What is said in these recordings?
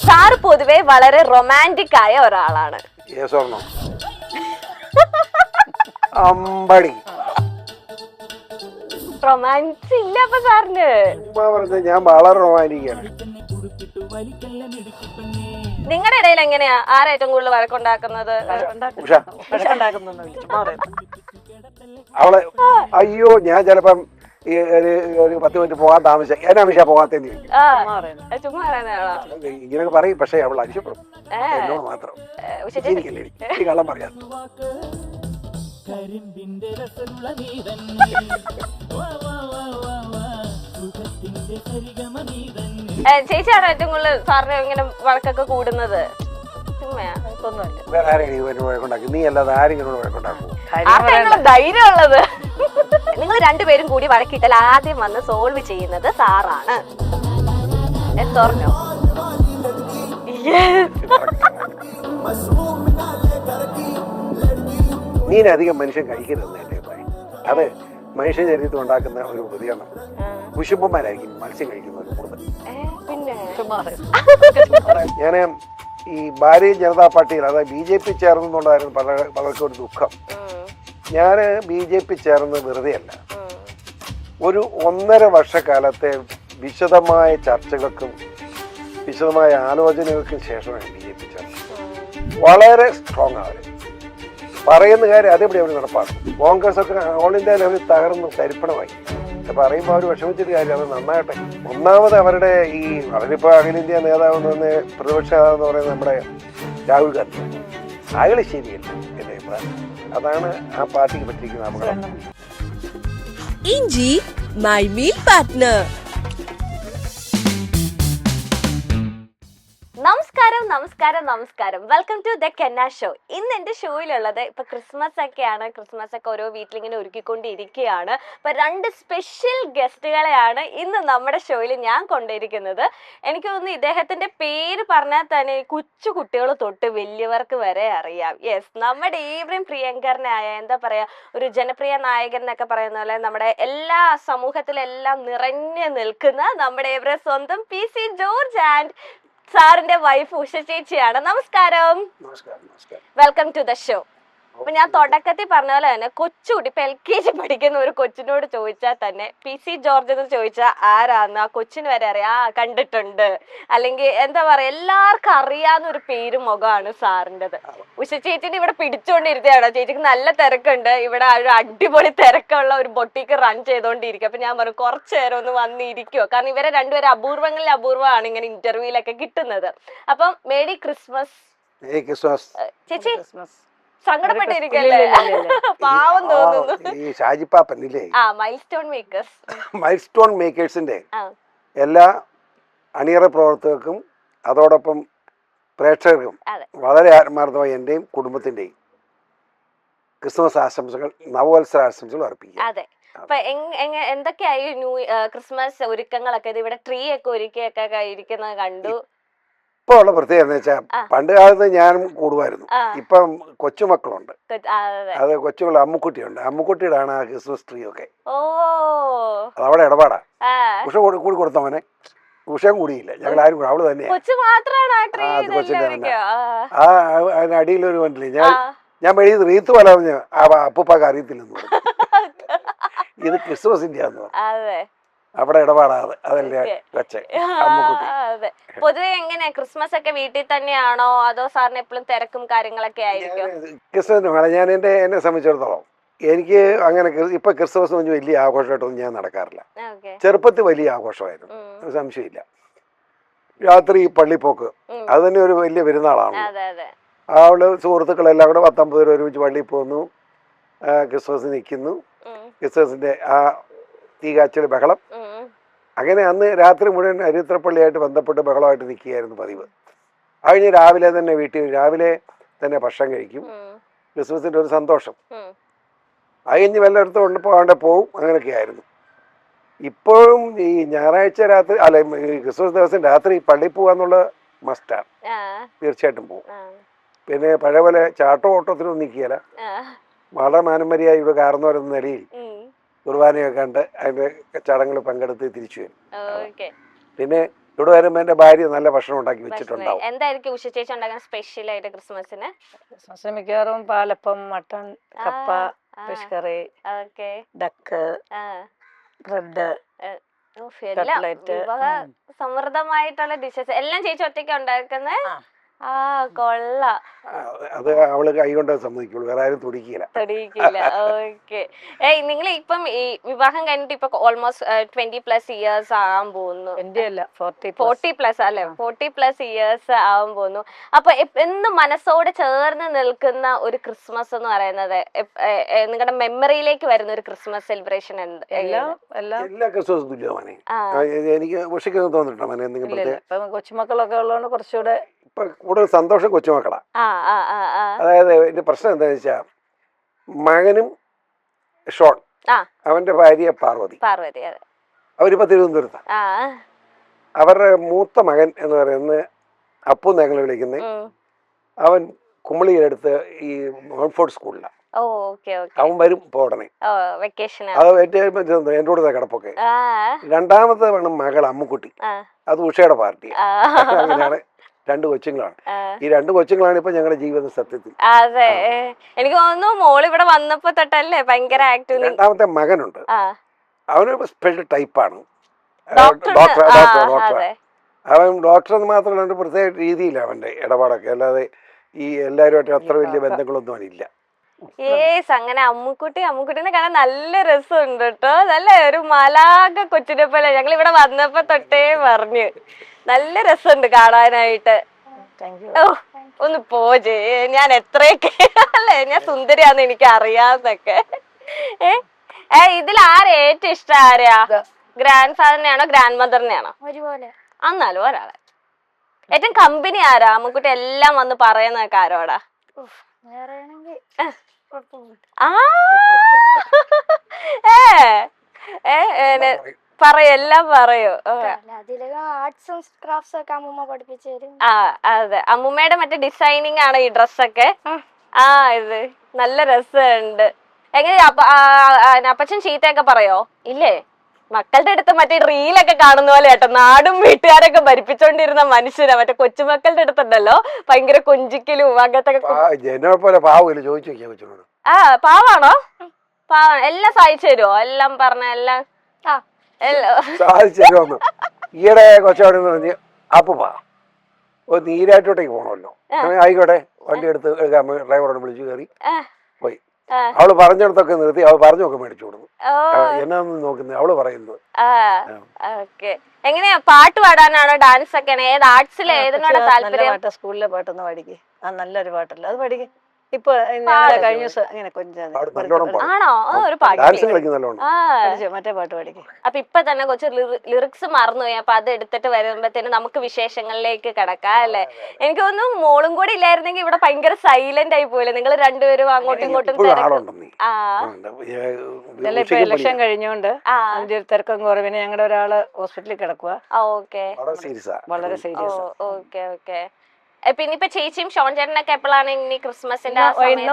Sir പൊതുവെ വളരെ romantic ആയ ഒരാളാണ്. അമ്പടി റൊമാൻസ് ഇല്ല അപ്പൊ സാറിന്? ഞാൻ വളരെ റൊമാൻറ്റിക്കാണ്. നിങ്ങളുടെ ഇടയിൽ എങ്ങനെയാ ആരാ ഏറ്റവും കൂടുതൽ വഴക്കുണ്ടാക്കുന്നത്? അവളെ അയ്യോ ഞാൻ ചിലപ്പം ഈ ഒരു 10 മിനിറ്റ് പോകാൻ താമസിച്ച എന്നാ മിഷ പോകാത്തേന്ന് ഇങ്ങനെയൊക്കെ പറയും. പക്ഷെ അവൾ അരിശപ്പെടും എന്നോട് മാത്രം. ഈ കള്ളം പറയാം. ചേച്ചിയാണോ ഏറ്റവും കൂടുതൽ സാറിന് ഇങ്ങനെ വഴക്കൊക്കെ കൂടുന്നത്? വേറെ ആരെങ്കിലും വഴക്കുണ്ടാക്കി? നീ അല്ലാതെ ആരെങ്കിലും വഴക്കുണ്ടാക്കും? ധൈര്യം ഉള്ളത്. നിങ്ങൾ രണ്ടുപേരും കൂടി വഴക്കിട്ടാൽ ആദ്യം വന്ന് സോൾവ് ചെയ്യുന്നത് സാറാണ്. പറഞ്ഞോ. മീനധികം മനുഷ്യൻ കഴിക്കരുതെന്ന് എന്റെ അഭിപ്രായം. അത് മനുഷ്യ ശരീരത്തിൽ ഉണ്ടാക്കുന്ന ഒരു പ്രതികരണം. കുശുമ്പന്മാരായിരിക്കും മത്സ്യം കഴിക്കുന്നത് കൂടുതൽ. ഞാന് ഈ ഭാരതീയ ജനതാ പാർട്ടിയിൽ അതായത് BJP ചേർന്നുണ്ടായിരുന്നു പലർക്കും ഒരു ദുഃഖം. ഞാൻ BJP ചേർന്ന് വെറുതെ അല്ല. ഒരു 1.5 വർഷക്കാലത്തെ വിശദമായ ചർച്ചകൾക്കും വിശദമായ ആലോചനകൾക്കും ശേഷമാണ് BJP ചേർന്നത്. വളരെ സ്ട്രോങ് ആണ് പറയുന്ന കാര്യം. അതേപടി അവർ നടപ്പാക്കും. കോൺഗ്രസ് ഒക്കെ ഓൾ ഇന്ത്യ ലെവലിൽ തകർന്ന് തരിപ്പണമായി. പറയുമ്പോൾ അവർ വിഷമിച്ചിട്ട് കാര്യം. അത് നന്നാകട്ടെ. ഒന്നാമത് അവരുടെ ഈ അവരിപ്പോൾ അഖിലേന്ത്യാ നേതാവ് എന്ന് പറഞ്ഞ പ്രതിപക്ഷ എന്ന് പറയുന്നത് നമ്മുടെ രാഹുൽ ഗാന്ധി. അയാൾ ശരിയല്ല എന്റെ അഭിപ്രായം. അതാണ് ആ പാർട്ടിക്ക് പറ്റിയിരിക്കുന്ന അപകടം. ഇഞ്ചി മൈ മീൽ പാർട്ട്ണർ. നമസ്കാരം. വെൽക്കം ടു ദ കെന്ന ഷോ. ഇന്ന് എന്റെ ഷോയിലുള്ളത് ഇപ്പൊ ക്രിസ്മസ് ഒക്കെയാണ്. ക്രിസ്മസ് ഒക്കെ ഓരോ വീട്ടിലിങ്ങനെ ഒരുക്കിക്കൊണ്ടിരിക്കുകയാണ്. അപ്പൊ 2 സ്പെഷ്യൽ ഗസ്റ്റുകളെയാണ് ഇന്ന് നമ്മുടെ ഷോയിൽ ഞാൻ കൊണ്ടിരിക്കുന്നത്. എനിക്ക് തോന്നുന്നു ഇദ്ദേഹത്തിന്റെ പേര് പറഞ്ഞാൽ തന്നെ കൊച്ചു കുട്ടികൾ തൊട്ട് വലിയവർക്ക് വരെ അറിയാം. യെസ്, നമ്മുടെ ഏവരും പ്രിയങ്കരനായ എന്താ പറയാ ഒരു ജനപ്രിയ നായകൻ എന്നൊക്കെ പറയുന്ന പോലെ നമ്മുടെ എല്ലാ സമൂഹത്തിലെല്ലാം നിറഞ്ഞു നിൽക്കുന്ന നമ്മുടെ ഏവരും സ്വന്തം PC ജോർജ് ആൻഡ് സാറിന്റെ വൈഫ് ഉഷ ചേച്ചിയാണ്. നമസ്കാരം. Welcome to the show. അപ്പൊ ഞാൻ തുടക്കത്തിൽ പറഞ്ഞ പോലെ തന്നെ കൊച്ചുകുട്ടി ഇപ്പൊ LKG പഠിക്കുന്ന ഒരു കൊച്ചിനോട് ചോദിച്ചാൽ തന്നെ PC ജോർജ് എന്ന് ചോദിച്ചാൽ ആരാന്ന് ആ കൊച്ചിന് വരെ അറിയാം. കണ്ടിട്ടുണ്ട്, അല്ലെങ്കിൽ എന്താ പറയാ എല്ലാവർക്കും അറിയാവുന്ന ഒരു പേരും മുഖമാണ് സാറിൻ്റെത്. ഉഷ ചേച്ചിനെ ഇവിടെ പിടിച്ചോണ്ടിരുത്തിയാണോ? ചേച്ചിക്ക് നല്ല തിരക്കുണ്ട് ഇവിടെ. ഒരു അടിപൊളി തിരക്കുള്ള ഒരു ബൊട്ടിക്ക് റൺ ചെയ്തോണ്ടിരിക്കും. അപ്പൊ ഞാൻ പറഞ്ഞു കുറച്ചു നേരം ഒന്ന് വന്നിരിക്കുവോ, കാരണം ഇവരെ രണ്ടുപേരും അപൂർവങ്ങളിൽ അപൂർവമാണ് ഇങ്ങനെ ഇന്റർവ്യൂലൊക്കെ കിട്ടുന്നത്. അപ്പം മേരി ക്രിസ്മസ്. ചേച്ചി സങ്കടപ്പെട്ടിരിക്കല്ലേ? പാവം തോന്നുന്നു. ഈ ഷാജിപ്പാപ്പനില്ലേ മൈൽ സ്റ്റോൺ മേക്കേഴ്സിന്റെ എല്ലാ അണിയറ പ്രവർത്തകർക്കും അതോടൊപ്പം പ്രേക്ഷകർക്കും വളരെ ആത്മാർത്ഥമായി എന്റെയും കുടുംബത്തിന്റെയും ക്രിസ്മസ് ആശംസകൾ, നവവത്സര ആശംസകൾ അർപ്പിക്കുക. അതെ. അപ്പൊ എന്തൊക്കെയായി ക്രിസ്മസ് ഒരുക്കങ്ങളൊക്കെ? ഇവിടെ ട്രീ ഒക്കെ ഒരുക്കിയൊക്കെ ഇരിക്കുന്നത് കണ്ടു. ഇപ്പൊ ഉള്ള പ്രത്യേകത എന്ന് വെച്ചാൽ പണ്ട് കാലത്ത് ഞാനും കൂടുമായിരുന്നു. ഇപ്പം കൊച്ചുമക്കളുണ്ട്. അത് കൊച്ചുങ്ങൾ അമ്മുക്കുട്ടിയുണ്ട്. അമ്മുക്കുട്ടിയുടെ ആണ് ആ ക്രിസ്മസ് ട്രീ ഒക്കെ. അതവിടെ ഇടപാടാ. ഉഷ കൂടി കൊടുത്തവനെ. ഉഷയും കൂടിയില്ല, ഞങ്ങൾ ആരും കൂടെ. അവള് തന്നെയാണ്. കൊച്ചിന്റെ തന്നെ. അതിനടിയിലൊരു വണ്ടില്ലേ, ഞാൻ മെഴുതി റീത്ത് പോലെ പറഞ്ഞു അപ്പൂപ്പാക്ക് അറിയത്തില്ലെന്ന് പറഞ്ഞു. ഇത് ക്രിസ്മസിന്റെ ആന്ന് പറഞ്ഞു. അവിടെ ഇടപാടാതെ അതല്ലേ കൊച്ചെ അമ്മുക്കുട്ടി. പൊതുവെ എങ്ങനെ ക്രിസ്മസ് ഒക്കെ വീട്ടിൽ തന്നെയാണോ അതോ സാറിന് എപ്പോഴും തിരക്കും കാര്യങ്ങളൊക്കെ ആയിരിക്കും? ക്രിസ്മസിന് ഞാൻ എന്നെ സംബന്ധിച്ചിടത്തോളം എനിക്ക് അങ്ങനെ ഇപ്പൊ ക്രിസ്മസ് ഒന്നും വലിയ ആഘോഷമായിട്ടൊന്നും ഞാൻ നടക്കാറില്ല. ചെറുപ്പത്തിൽ വലിയ ആഘോഷമായിരുന്നു, സംശയമില്ല. രാത്രി പള്ളിപ്പോക്ക് അത് തന്നെ ഒരു വലിയ പെരുന്നാളാണ്. അവിടെ സുഹൃത്തുക്കളെല്ലാം കൂടെ 19 പേര് ഒരുമിച്ച് പള്ളിയിൽ പോകുന്നു, ക്രിസ്മസ് നിൽക്കുന്നു, ക്രിസ്മസിന്റെ ആ തീകാച്ചൽ ബഹളം. അങ്ങനെ അന്ന് രാത്രി മുഴുവൻ അരിത്രപ്പള്ളിയായിട്ട് ബന്ധപ്പെട്ട് ബഹളമായിട്ട് നിൽക്കുകയായിരുന്നു പതിവ്. കഴിഞ്ഞ് രാവിലെ തന്നെ വീട്ടിൽ രാവിലെ തന്നെ ഭക്ഷണം കഴിക്കും. ക്രിസ്മസിന്റെ ഒരു സന്തോഷം. കഴിഞ്ഞ് വല്ലയിടത്തും കൊണ്ട് പോകാണ്ട് പോവും. അങ്ങനെയൊക്കെ ആയിരുന്നു. ഇപ്പോഴും ഈ ഞായറാഴ്ച രാത്രി അല്ല ക്രിസ്മസ് ദിവസം രാത്രി പള്ളിയിൽ പോകാന്നുള്ള മസ്റ്റാണ്. തീർച്ചയായിട്ടും പോകും. പിന്നെ പഴയ പോലെ ചാട്ടോ ഓട്ടത്തിനൊന്നും നിൽക്കുകയില്ല. വളരെ മാനമര്യാദ ഇവിടെ കാരണവരെന്ന നിലയിൽ കുർബാനയൊക്കെ കണ്ട് അതിന്റെ ചടങ്ങുകൾ പങ്കെടുത്ത് തിരിച്ചു വരും. പിന്നെ ഇവിടെ വരുമ്പോൾ എൻ്റെ ഭാര്യ നല്ല ഭക്ഷണം ഉണ്ടാക്കി വെച്ചിട്ടുണ്ടാവും. എന്തായിരിക്കും ഉഷ ചേച്ചി ഉണ്ടാക്കാൻ സ്പെഷ്യൽ ആയിട്ട് ക്രിസ്മസിന്? ക്രിസ്മസിന് മിക്കവാറും പാലപ്പം, മട്ടൺ, കപ്പ, fish curry, duck, bread, cutlet. സമൃദ്ധമായിട്ടുള്ള ഡിഷസ് എല്ലാം ചേച്ചി ഒറ്റയ്ക്ക് ഉണ്ടാക്കുന്നത്. കൊള്ളാം. അത് അവള് കൈ കൊണ്ട് സമ്മതിക്കുള്ളൂ, വേറെ ആരും തുടിക്കില്ല. ഓക്കെ. നിങ്ങൾ ഇപ്പം ഈ വിവാഹം കഴിഞ്ഞിട്ട് ഇപ്പൊ ഓൾമോസ്റ്റ് 20+ ഇയേഴ്സ് ആകാൻ പോകുന്നു. 40+ അല്ലെ, 40+ ഇയേഴ്സ് ആവാൻ പോകുന്നു. അപ്പൊ എന്ന് മനസ്സോട് ചേർന്ന് നിൽക്കുന്ന ഒരു ക്രിസ്മസ് എന്ന് പറയുന്നത്, നിങ്ങളുടെ മെമ്മറിയിലേക്ക് വരുന്ന ഒരു ക്രിസ്മസ് സെലിബ്രേഷൻ എല്ലാ ക്രിസ്മസും തുല്യമാണ്. എനിക്ക് ഉഷയ്ക്കൊന്നും തോന്നിട്ടോ എന്തെങ്കിലും കൊച്ചുമക്കളൊക്കെ ഉള്ളതുകൊണ്ട് കുറച്ചുകൂടെ ഇപ്പൊ കൂടുതൽ സന്തോഷം കൊച്ചുമക്കളാ. അതായത് എന്റെ പ്രശ്നം എന്താണെന്ന് വെച്ചാ, മകനും ഷോൺ, അവന്റെ ഭാര്യ പാർവതി, അവരിപ്പോ തിരുവനന്തപുരത്താ. അവരുടെ മൂത്ത മകൻ എന്ന് പറയുന്നത് അപ്പു ഞങ്ങൾ വിളിക്കുന്നത്, അവൻ കുമളിയിലെടുത്ത് ഈ മോൺഫോർട്ട് സ്കൂളിലാണ്. അവൻ വരും ഉടനെ. അത് എന്റെ കൂടെ കിടപ്പൊക്കെ. രണ്ടാമത്തെ മകൾ അമ്മുക്കുട്ടി, അത് ഉഷയുടെ പാർട്ടി. അങ്ങനെയാണ് രണ്ട് കൊച്ചുങ്ങളാണ്. ഈ രണ്ട് കൊച്ചുങ്ങളാണ് ഇപ്പൊ ഞങ്ങളുടെ ജീവിത സത്യത്തിൽ. അതെ, എനിക്ക് തോന്നുന്നു മോള് ഇവിടെ വന്നപ്പോ തൊട്ടല്ലേ ഭയങ്കര ആക്റ്റീവ്. രണ്ടാമത്തെ മകനുണ്ട്, അവനൊരു സ്പെഷ്യൽ ടൈപ്പാണ്. അവൻ ഡോക്ടർ മാത്രമല്ല, പ്രത്യേക രീതിയില്ല അവന്റെ ഇടപാടൊക്കെ. അല്ലാതെ ഈ എല്ലാവരുമായിട്ട് അത്ര വലിയ ബന്ധങ്ങളൊന്നും അവനില്ല. അങ്ങനെ അമ്മുക്കുട്ടിനെ കാണാൻ നല്ല രസമുണ്ട് കേട്ടോ. നല്ല ഒരു മലാക കൊച്ചിനെ പോലെ ഞങ്ങൾ ഇവിടെ വന്നപ്പോ തൊട്ടേ പറഞ്ഞു. നല്ല രസമുണ്ട് കാണാനായിട്ട്. ഒന്ന് പോജേ, ഞാൻ എത്രയൊക്കെ അല്ലേ, ഞാൻ സുന്ദരിയാന്ന് എനിക്ക് അറിയാന്നൊക്കെ. ഇതിൽ ഏറ്റവും ഇഷ്ടം ആരെയാ? ഗ്രാൻഡ് ഫാദറിനെയാണോ ഗ്രാൻഡ് മദറിനെയാണോ? എന്നാലും ഒരാളെ. ഏറ്റവും കമ്പനി ആരാ? അമ്മുക്കുട്ടി എല്ലാം വന്ന് പറയുന്നൊക്കെ ആരോടാ? എല്ലാം പറയൂ. അതെ, അമ്മൂമ്മയുടെ മറ്റേ ഡിസൈനിങ് ആണ് ഈ ഡ്രസ്സൊക്കെ. ഇത് നല്ല രസമുണ്ട്. എങ്ങനെ അപ്പച്ചൻ ചീത്തയൊക്കെ പറയോ? ഇല്ലേ? മക്കളുടെ അടുത്ത് മറ്റേ റീലൊക്കെ കാണുന്ന പോലെ കേട്ടോ, നാടും വീട്ടുകാരൊക്കെ ഭരിപ്പിച്ചോണ്ടിരുന്ന മനുഷ്യരാ. മറ്റേ കൊച്ചുമക്കളുടെ അടുത്തുണ്ടല്ലോ ഭയങ്കര കൊഞ്ചിക്കലും അങ്ങനത്തെ. പാവാണോ? പാവാണ്. എല്ലാം സഹായിച്ചു തരുമോ? എല്ലാം പറഞ്ഞ എല്ലാം സാധിച്ചു തരുമോ? ഈയിടെ കൊച്ചോടെ പറഞ്ഞ് അപ്പൂപ്പാ ഒരു നീരാറ്റോട്ടേക്ക് പോകണമല്ലോ, ആയിക്കോട്ടെ വണ്ടി എടുത്ത് ഡ്രൈവറോട് വിളിച്ചു കയറി പോയി. അവള് പറഞ്ഞിടത്തൊക്കെ നിർത്തി, അവള് പറഞ്ഞൊക്കെ മേടിച്ചു കൊടുക്കും. എന്നാന്ന് നോക്കുന്നത് അവള് പറയുന്നത്. എങ്ങനെയാ പാട്ട് പാടാനാണോ ഡാൻസ് ഒക്കെ? ഏത് ആർട്സിൽ ഏതിനോട് താല്പര്യം? സ്കൂളിലെ പാട്ടൊന്ന് പഠിക്കും. നല്ലൊരു പാട്ടല്ല അത് പഠിക്കും. ഇപ്പൊ കഴിഞ്ഞ ദിവസം അങ്ങനെ ആണോ? ഒരു പാട്ട് മറ്റേ പാട്ട് പഠിക്കും. അപ്പൊ ഇപ്പൊ തന്നെ കുറച്ച് ലിറിക്സ് മറന്നുപോയി. അപ്പൊ അത് എടുത്തിട്ട് വരുമ്പത്തേന് നമുക്ക് വിശേഷങ്ങളിലേക്ക് കിടക്കാം അല്ലെ? എനിക്ക് തോന്നുന്നു മോളും കൂടി ഇല്ലായിരുന്നെങ്കിൽ ഇവിടെ ഭയങ്കര സൈലന്റ് ആയി പോയില്ലേ? നിങ്ങൾ രണ്ടുപേരും അങ്ങോട്ടും ഇങ്ങോട്ടും. ഇപ്പൊ ഇലക്ഷൻ കഴിഞ്ഞോണ്ട് അതിന്റെ ഒരു തിരക്കം കുറവിന് ഞങ്ങളുടെ ഒരാള് ഹോസ്പിറ്റലിൽ കിടക്കുക. വളരെ സീരിയസ്. ഓക്കെ. പിന്നെ ഇപ്പൊ ചേച്ചിയും ഷോൺ ചേട്ടനൊക്കെ എപ്പോഴാണ് ഇനി ക്രിസ്മസിന്റെ? ഇന്നലെ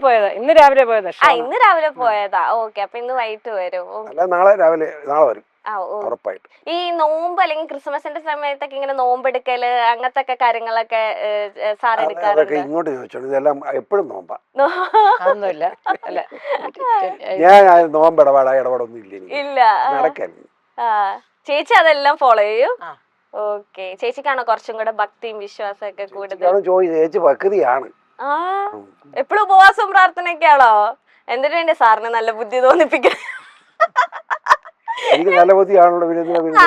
പോയതാ, ഇന്ന് രാവിലെ പോയതാ. ഇന്ന് രാവിലെ പോയതാ. ഓക്കെ, അപ്പൊ ഇന്ന് വൈകിട്ട് വരും. നാളെ വരും. ഈ നോമ്പ് അല്ലെങ്കിൽ ക്രിസ്മസിന്റെ സമയത്തൊക്കെ ഇങ്ങനെ നോമ്പെടുക്കല് അങ്ങനത്തെ ഒക്കെ കാര്യങ്ങളൊക്കെ സാർ എടുക്കാറുണ്ട്? ഇങ്ങോട്ട് ചോദിച്ചോളൂ, ഇതെല്ലാം എപ്പോഴും നോമ്പാ. അതൊന്നുമില്ല. ഞാൻ ഇടപാടൊന്നും ഇല്ല. ചേച്ചി അതെല്ലാം ഫോളോ ചെയ്യും? ഓക്കെ. ചേച്ചിക്കാണോ കുറച്ചും കൂടെ ഭക്തിയും വിശ്വാസമൊക്കെ കൂടുതൽ? ചേച്ചി ഭക്തിയാണ്. എപ്പോഴും ഉപവാസവും പ്രാർത്ഥനയൊക്കെയാണോ? എന്തിനു വേണ്ടി സാറിന് നല്ല ബുദ്ധി തോന്നിപ്പിക്കാൻ?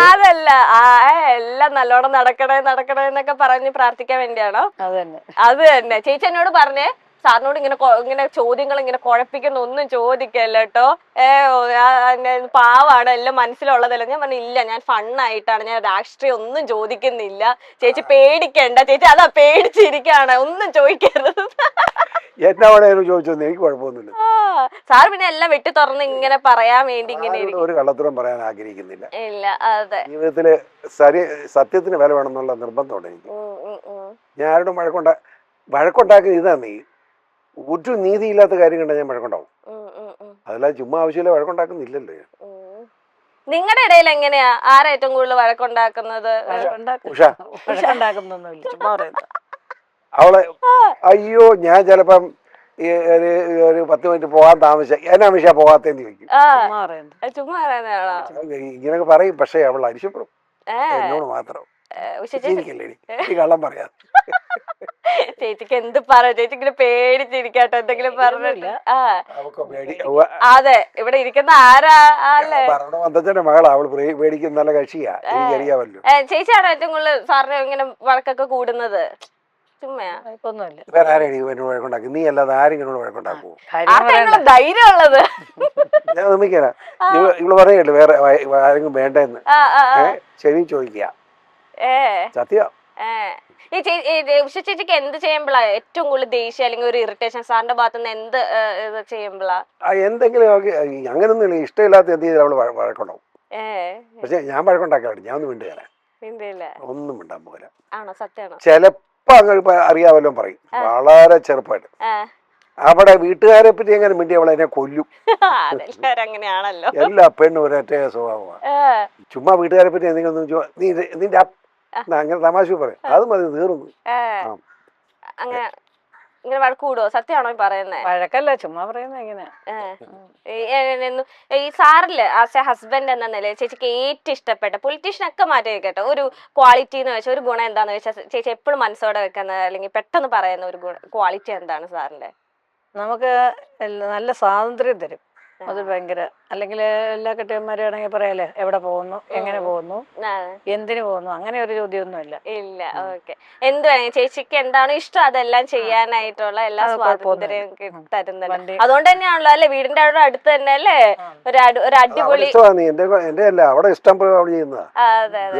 അതല്ല, എല്ലാം നല്ലോണം നടക്കണേ എന്നൊക്കെ പറഞ്ഞ് പ്രാർത്ഥിക്കാൻ വേണ്ടിയാണോ? അത് തന്നെ. ചേച്ചി എന്നോട് പറഞ്ഞേ, സാറിനോട് ഇങ്ങനെ ചോദ്യങ്ങൾ ഇങ്ങനെ കുഴപ്പിക്കുന്ന ഒന്നും ചോദിക്കല്ല കേട്ടോ. പാവാണ്, എല്ലാം മനസ്സിലുള്ളതല്ല. ഞാൻ പറഞ്ഞു ഇല്ല, ഞാൻ ഫണ്ണായിട്ടാണ്, ഞാൻ രാഷ്ട്രീയം ഒന്നും ചോദിക്കുന്നില്ല. ചേച്ചി പേടിക്കണ്ട. ചേച്ചി അതാ പേടിച്ചിരിക്കാണ്, ഒന്നും ചോദിക്കരുത്. സാർ പിന്നെ എല്ലാം വെട്ടി തുറന്ന് ഇങ്ങനെ പറയാൻ വേണ്ടി ഇങ്ങനെ ഒരു കള്ളത്തരം പറയാൻ ആഗ്രഹിക്കുന്നില്ല. ഇല്ല. അതെ, ജീവിതത്തില് സത്യത്തിന് വില വേണമെന്നുള്ള നിർബന്ധമുണ്ട് എനിക്ക്. ഞാൻ ആരോടും വഴക്കുണ്ടാക്കി ഇതാ നീ ഒരു നീതിയില്ലാത്ത കാര്യം കണ്ടാൽ ഞാൻ വഴക്കുണ്ടാവും. അതല്ല ചുമ്മാ ആവശ്യമില്ല വഴക്കുണ്ടാക്കുന്നില്ലല്ലോ. നിങ്ങളുടെ ഇടയിൽ എങ്ങനെയാ ആരാ ഏറ്റവും കൂടുതൽ വഴക്കുണ്ടാക്കുന്നത്? വഴക്കുണ്ടാക്കുന്നൊന്നുമില്ല, ചുമ്മാ പറയുന്നത്. അവളെ അയ്യോ ഞാൻ ചിലപ്പം ഈ ഒരു 10 മിനിറ്റ് പോകാൻ താമസിച്ച എന്നാ മിഷ പോകാത്തേന്ന് ചോദിക്കും. ചുമ്മാ പറയുന്നതാണോ? ഇങ്ങനൊക്കെ പറയും, പക്ഷെ അവൾ അരിശപ്പെടും എന്നോട് മാത്രം. ഈ കള്ളം പറയാ. ചേച്ചിക്ക് എന്ത് പറയാ, ചേച്ചി ഇങ്ങനെ പേടിച്ചിരിക്കാട്ടോ എന്തെങ്കിലും പറഞ്ഞില്ല. അതെ, ഇവിടെ ഇരിക്കുന്ന ആരാ അല്ലേ? ഭരണമന്ത്രിന്റെ മകളാ, അവള് പേടിക്കുന്ന നല്ല കക്ഷിയാ, എനിക്കറിയാമല്ലോ. ചേച്ചിയാണോ ഏറ്റവും കൂടുതൽ സാറിന് ഇങ്ങനെ വഴക്കൊക്കെ കൂടുന്നത്? നീ അല്ലാതെ ആരെങ്കിലും വഴക്കുണ്ടാക്കുവോ? ധൈര്യം ഉള്ളത് ഞാൻ നിർമ്മിക്കാനാ. ഇവള് പറയല്ലേ വേറെ ആരെങ്കിലും വേണ്ടെന്ന്, ശരി ചോദിക്കുക. സത്യം. ഈ ഉഷ ചേച്ചിക്ക് എന്ത് ചെയ്യുമ്പോഴാ ഏറ്റവും കൂടുതൽ ദേഷ്യം അല്ലെങ്കിൽ ഒരു ഇറിറ്റേഷൻ സാറിന്റെ ഭാഗത്തുനിന്ന് എന്ത് ചെയ്യുമ്പോഴാ? എന്തെങ്കിലും അങ്ങനൊന്നും ഇഷ്ടമില്ലാത്ത എന്ത് ചെയ്താൽ അവള് വഴക്കുണ്ടാവും. പക്ഷെ ഞാൻ വഴക്കുണ്ടാക്കാറുണ്ട്, ഞാൻ ഒന്നും മിണ്ടുകയല്ല, ഒന്നും മിണ്ടാൻ പോലെ. ആണോ? സത്യമാണോ? ചിലപ്പോ അങ്ങ് അറിയാവല്ലോ പറയും, വളരെ ചെറുപ്പമായിട്ട്. അവിടെ വീട്ടുകാരെ പറ്റി എങ്ങനെ മിണ്ടി അവളെ എന്നെ കൊല്ലും. അങ്ങനെയാണല്ലോ, എല്ലാ പെണ്ണും ഒരൊറ്റ സ്വഭാവമാണ്. ചുമ്മാ വീട്ടുകാരെ പറ്റി എന്തെങ്കിലും നിന്റെ അങ്ങനെ തമാശ പറയും, അത് മതി, തീർന്നു. അങ്ങനെ ഇങ്ങനെ വഴക്ക് കൂടുവോ? സത്യമാണോ ഈ പറയുന്നത്? വഴക്കല്ല, ചുമ്മാ പറയുന്നത്. എങ്ങനെ ഈ സാറില് ആസ് എ ഹസ്ബൻഡ് എന്ന നിലയിൽ ചേച്ചിക്ക് ഏറ്റവും ഇഷ്ടപ്പെട്ട പൊളിറ്റീഷ്യൻ ഒക്കെ മാറ്റി വെക്കട്ടെ ഒരു ക്വാളിറ്റി എന്ന് വെച്ചാൽ ഒരു ഗുണം എന്താന്ന് വെച്ചാൽ ചേച്ചി എപ്പോഴും മനസ്സോടെ വെക്കുന്ന അല്ലെങ്കിൽ പെട്ടെന്ന് പറയുന്ന ഒരു ക്വാളിറ്റി എന്താണ് സാറിന്റെ? നമുക്ക് നല്ല സ്വാതന്ത്ര്യം തരും, അത് ഭയങ്കര. അല്ലെങ്കിൽ എല്ലാ കെട്ടിയന്മാരും ആണെങ്കിൽ പറയാലേ എവിടെ പോകുന്നു, എങ്ങനെ പോകുന്നു, എന്തിനു പോകുന്നു, അങ്ങനെ ഒരു ചോദ്യമൊന്നുമില്ല. ഇല്ല. ഓക്കെ. എന്ത് വേണമെങ്കിൽ ചേച്ചിക്ക് എന്താണോ ഇഷ്ടം അതെല്ലാം ചെയ്യാനായിട്ടുള്ള എല്ലാ സ്വാതന്ത്ര്യം തരുന്നുണ്ട്. അതുകൊണ്ട് തന്നെയാണല്ലോ അല്ലെ വീടിന്റെ അവിടെ അടുത്ത് തന്നെ അല്ലേ ഒരു അടിപൊളി. അവിടെ ഇഷ്ടം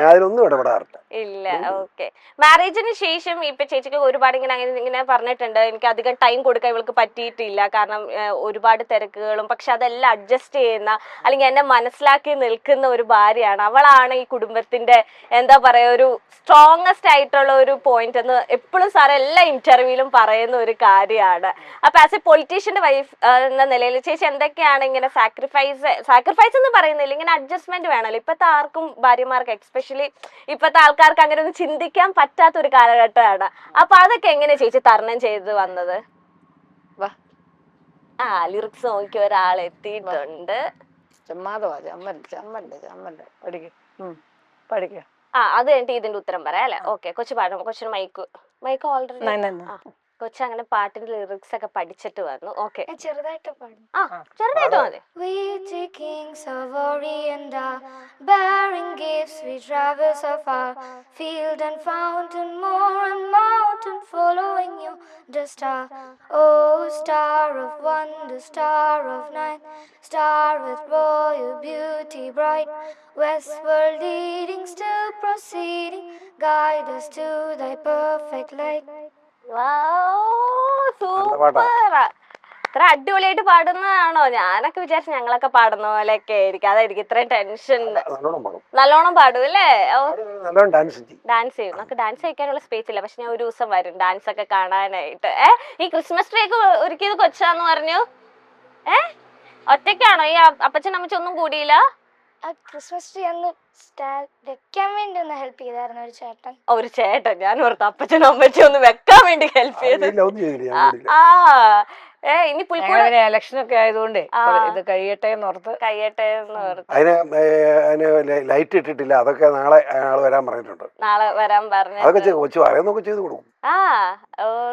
ഞാനൊന്നും ഇടപെടാറില്ല. ഇല്ല. ഓക്കെ. മാരേജിന് ശേഷം ഇപ്പൊ ചേച്ചിക്ക് ഒരുപാട് ഇങ്ങനെ പറഞ്ഞിട്ടുണ്ട്, എനിക്ക് അധികം ടൈം കൊടുക്കാൻ ഇവൾക്ക് പറ്റിയിട്ടില്ല, കാരണം ഒരുപാട് തിരക്കുകളും. പക്ഷെ അതെല്ലാം അഡ്ജസ്റ്റ് ചെയ്യുന്ന അല്ലെങ്കിൽ എന്നെ മനസ്സിലാക്കി നിൽക്കുന്ന ഒരു ഭാര്യയാണ്. അവളാണ് ഈ കുടുംബത്തിന്റെ എന്താ പറയാ ഒരു സ്ട്രോങ്ങസ്റ്റ് ആയിട്ടുള്ള ഒരു പോയിന്റ് എന്ന് എപ്പോഴും സാർ എല്ലാ ഇന്റർവ്യൂവിലും പറയുന്ന ഒരു കാര്യമാണ്. അപ്പൊ ആസ് എ പൊളിറ്റീഷ്യന്റെ വൈഫ് എന്ന നിലയിൽ ചേച്ചി എന്തൊക്കെയാണ് ഇങ്ങനെ സാക്രിഫൈസ് എന്ന് പറയുന്നില്ല, ഇങ്ങനെ അഡ്ജസ്റ്റ്മെന്റ് വേണമല്ലോ ഇപ്പത്തെ ആർക്കും ഭാര്യമാർക്ക്, എക്സ്പെഷ്യലി ഇപ്പത്തെ ആൾക്കാർക്ക് അങ്ങനെ ഒന്നും ചിന്തിക്കാൻ പറ്റാത്ത ഒരു കാലഘട്ടമാണ്. അപ്പൊ അതൊക്കെ എങ്ങനെ ചേച്ചി തരണം ചെയ്ത് വന്നത്? ലിറിക്സ് നോക്കി ഒരാൾ എത്തിയിട്ടുണ്ട്. അത് കഴിഞ്ഞിട്ട് ഇതിന്റെ ഉത്തരം പറയാം അല്ലെ? ഓക്കെ. കൊച്ചു പാടും. കൊച്ചിന് മൈക്ക് ഓൾറെഡി കൊച്ചങ്ങനെ പാട്ടിന്റെ ലിറിക്സ് ഒക്കെ പഠിച്ചിട്ട് വന്നു. ഓക്കെ, ചെറുതായിട്ട് മതി. We three kings of Orient are bearing gifts, we travel so far, field and fountain, moor and mountain, following you, the star. Oh, star of wonder, star of night, star with royal beauty bright, westward leading, still proceeding, guide us to thy perfect light. Super. ഇത്ര അടിപൊളിയായിട്ട് പാടുന്നതാണോ? ഞാനൊക്കെ വിചാരിച്ചു ഞങ്ങളൊക്കെ പാടുന്ന പോലെയൊക്കെ ആയിരിക്കും, അതായിരിക്കും ഇത്രയും ടെൻഷൻ. നല്ലോണം പാടും അല്ലേ? ഡാൻസ് ചെയ്യും. നമുക്ക് ഡാൻസ് കഴിക്കാനുള്ള സ്പേസ് ഇല്ല, പക്ഷെ ഞാൻ ഒരു ദിവസം വരും ഡാൻസ് ഒക്കെ കാണാനായിട്ട്. ഈ ക്രിസ്മസ് ട്രീ ഒക്കെ ഒരുക്കിയത് കൊച്ചാന്ന് പറഞ്ഞു. ഒറ്റയ്ക്കാണോ? ഈ അപ്പച്ചൻ അമ്മച്ച ഒന്നും കൂടിയില്ല? ക്രിസ്മസ് ട്രീ അന്ന് വെക്കാൻ വേണ്ടി ഒന്ന് ഹെൽപ്പ് ചെയ്തായിരുന്നു ഒരു ചേട്ടൻ. ഞാൻ ഓർത്ത് അപ്പച്ചനും അമ്മച്ചും ഒന്ന് വെക്കാൻ വേണ്ടി ഹെൽപ്പ് ചെയ്ത്. ഇനി ഇലക്ഷൻ ഒക്കെ ആയതുകൊണ്ട് ഇത് കഴിയട്ടെ എന്നോർത്ത് അതിന് ലൈറ്റ് ഇട്ടിട്ടില്ല, അതൊക്കെ നാളെ വരാൻ പറഞ്ഞിട്ടുണ്ട്. നാളെ വരാൻ പറഞ്ഞു.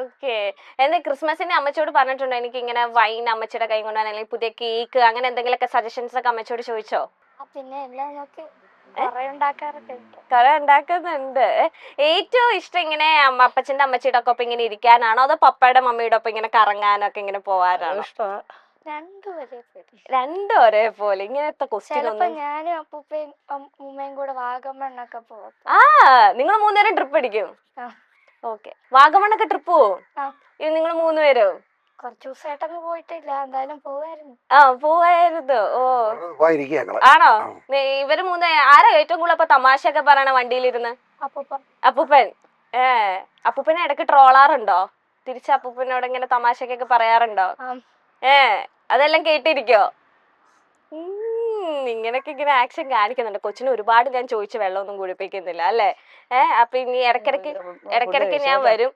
ഓക്കെ. എന്താ ക്രിസ്മസിന് അമ്മച്ചോട് പറഞ്ഞിട്ടുണ്ടോ എനിക്ക് ഇങ്ങനെ വൈൻ അമ്മച്ചിയുടെ കൈ കൊണ്ടുപോകാൻ അല്ലെങ്കിൽ പുതിയ കേക്ക് അങ്ങനെ എന്തെങ്കിലുമൊക്കെ സജഷൻസ് ഒക്കെ അമ്മച്ചോട് ചോദിച്ചോ? പിന്നെ എല്ലാം നോക്കി കുറെ ഉണ്ടാക്കുന്നുണ്ട്. ഏറ്റവും ഇഷ്ടം ഇങ്ങനെ അപ്പച്ചന്റെ അമ്മച്ചിയുടെ ഒക്കെ ഒപ്പം ഇങ്ങനെ ഇരിക്കാനാണോ അതോ പപ്പയുടെ മമ്മിയുടെ ഒപ്പം ഇങ്ങനെ കറങ്ങാനൊക്കെ ഇങ്ങനെ പോവാനാണോ? രണ്ടും ഒരേപോലെ. ഇങ്ങനത്തെ ക്വസ്റ്റ്യൻ ഒന്നും. ഞാനും അപ്പൂപ്പയും ഉമ്മയും കൂടെ വാഗമണ്ണൊക്കെ പോകും. നിങ്ങൾ 3 പേരും ട്രിപ്പ് അടിക്കും? ഓക്കെ. വാഗമണ്ണൊക്കെ ട്രിപ്പ് പോവും നിങ്ങൾ 3 പേരും? കുറച്ചു ദിവസമായിട്ടൊന്നും പോയിട്ടില്ല, എന്തായാലും പോവായിരുന്നു. ആണോ? ഇവര് 3 ആരാ ഏറ്റവും കൂടുതൽ അപ്പൊ തമാശ ഒക്കെ പറയണ വണ്ടിയിലിരുന്ന്? അപ്പൂപ്പൻ. അപ്പൂപ്പനെ ഇടയ്ക്ക് ട്രോളാറുണ്ടോ? തിരിച്ച് അപ്പൂപ്പനോട് ഇങ്ങനെ തമാശക്കൊക്കെ പറയാറുണ്ടോ? അതെല്ലാം കേട്ടിരിക്കോ? ഇങ്ങനൊക്കെ ഇങ്ങനെ ആക്ഷൻ കാണിക്കുന്നുണ്ട്. കൊച്ചിന് ഒരുപാട് ഞാൻ ചോദിച്ചു വെള്ളമൊന്നും കുടിപ്പിക്കുന്നില്ല അല്ലേ? അപ്പൊ ഇനി ഇടയ്ക്കിടയ്ക്ക് ഞാൻ വരും.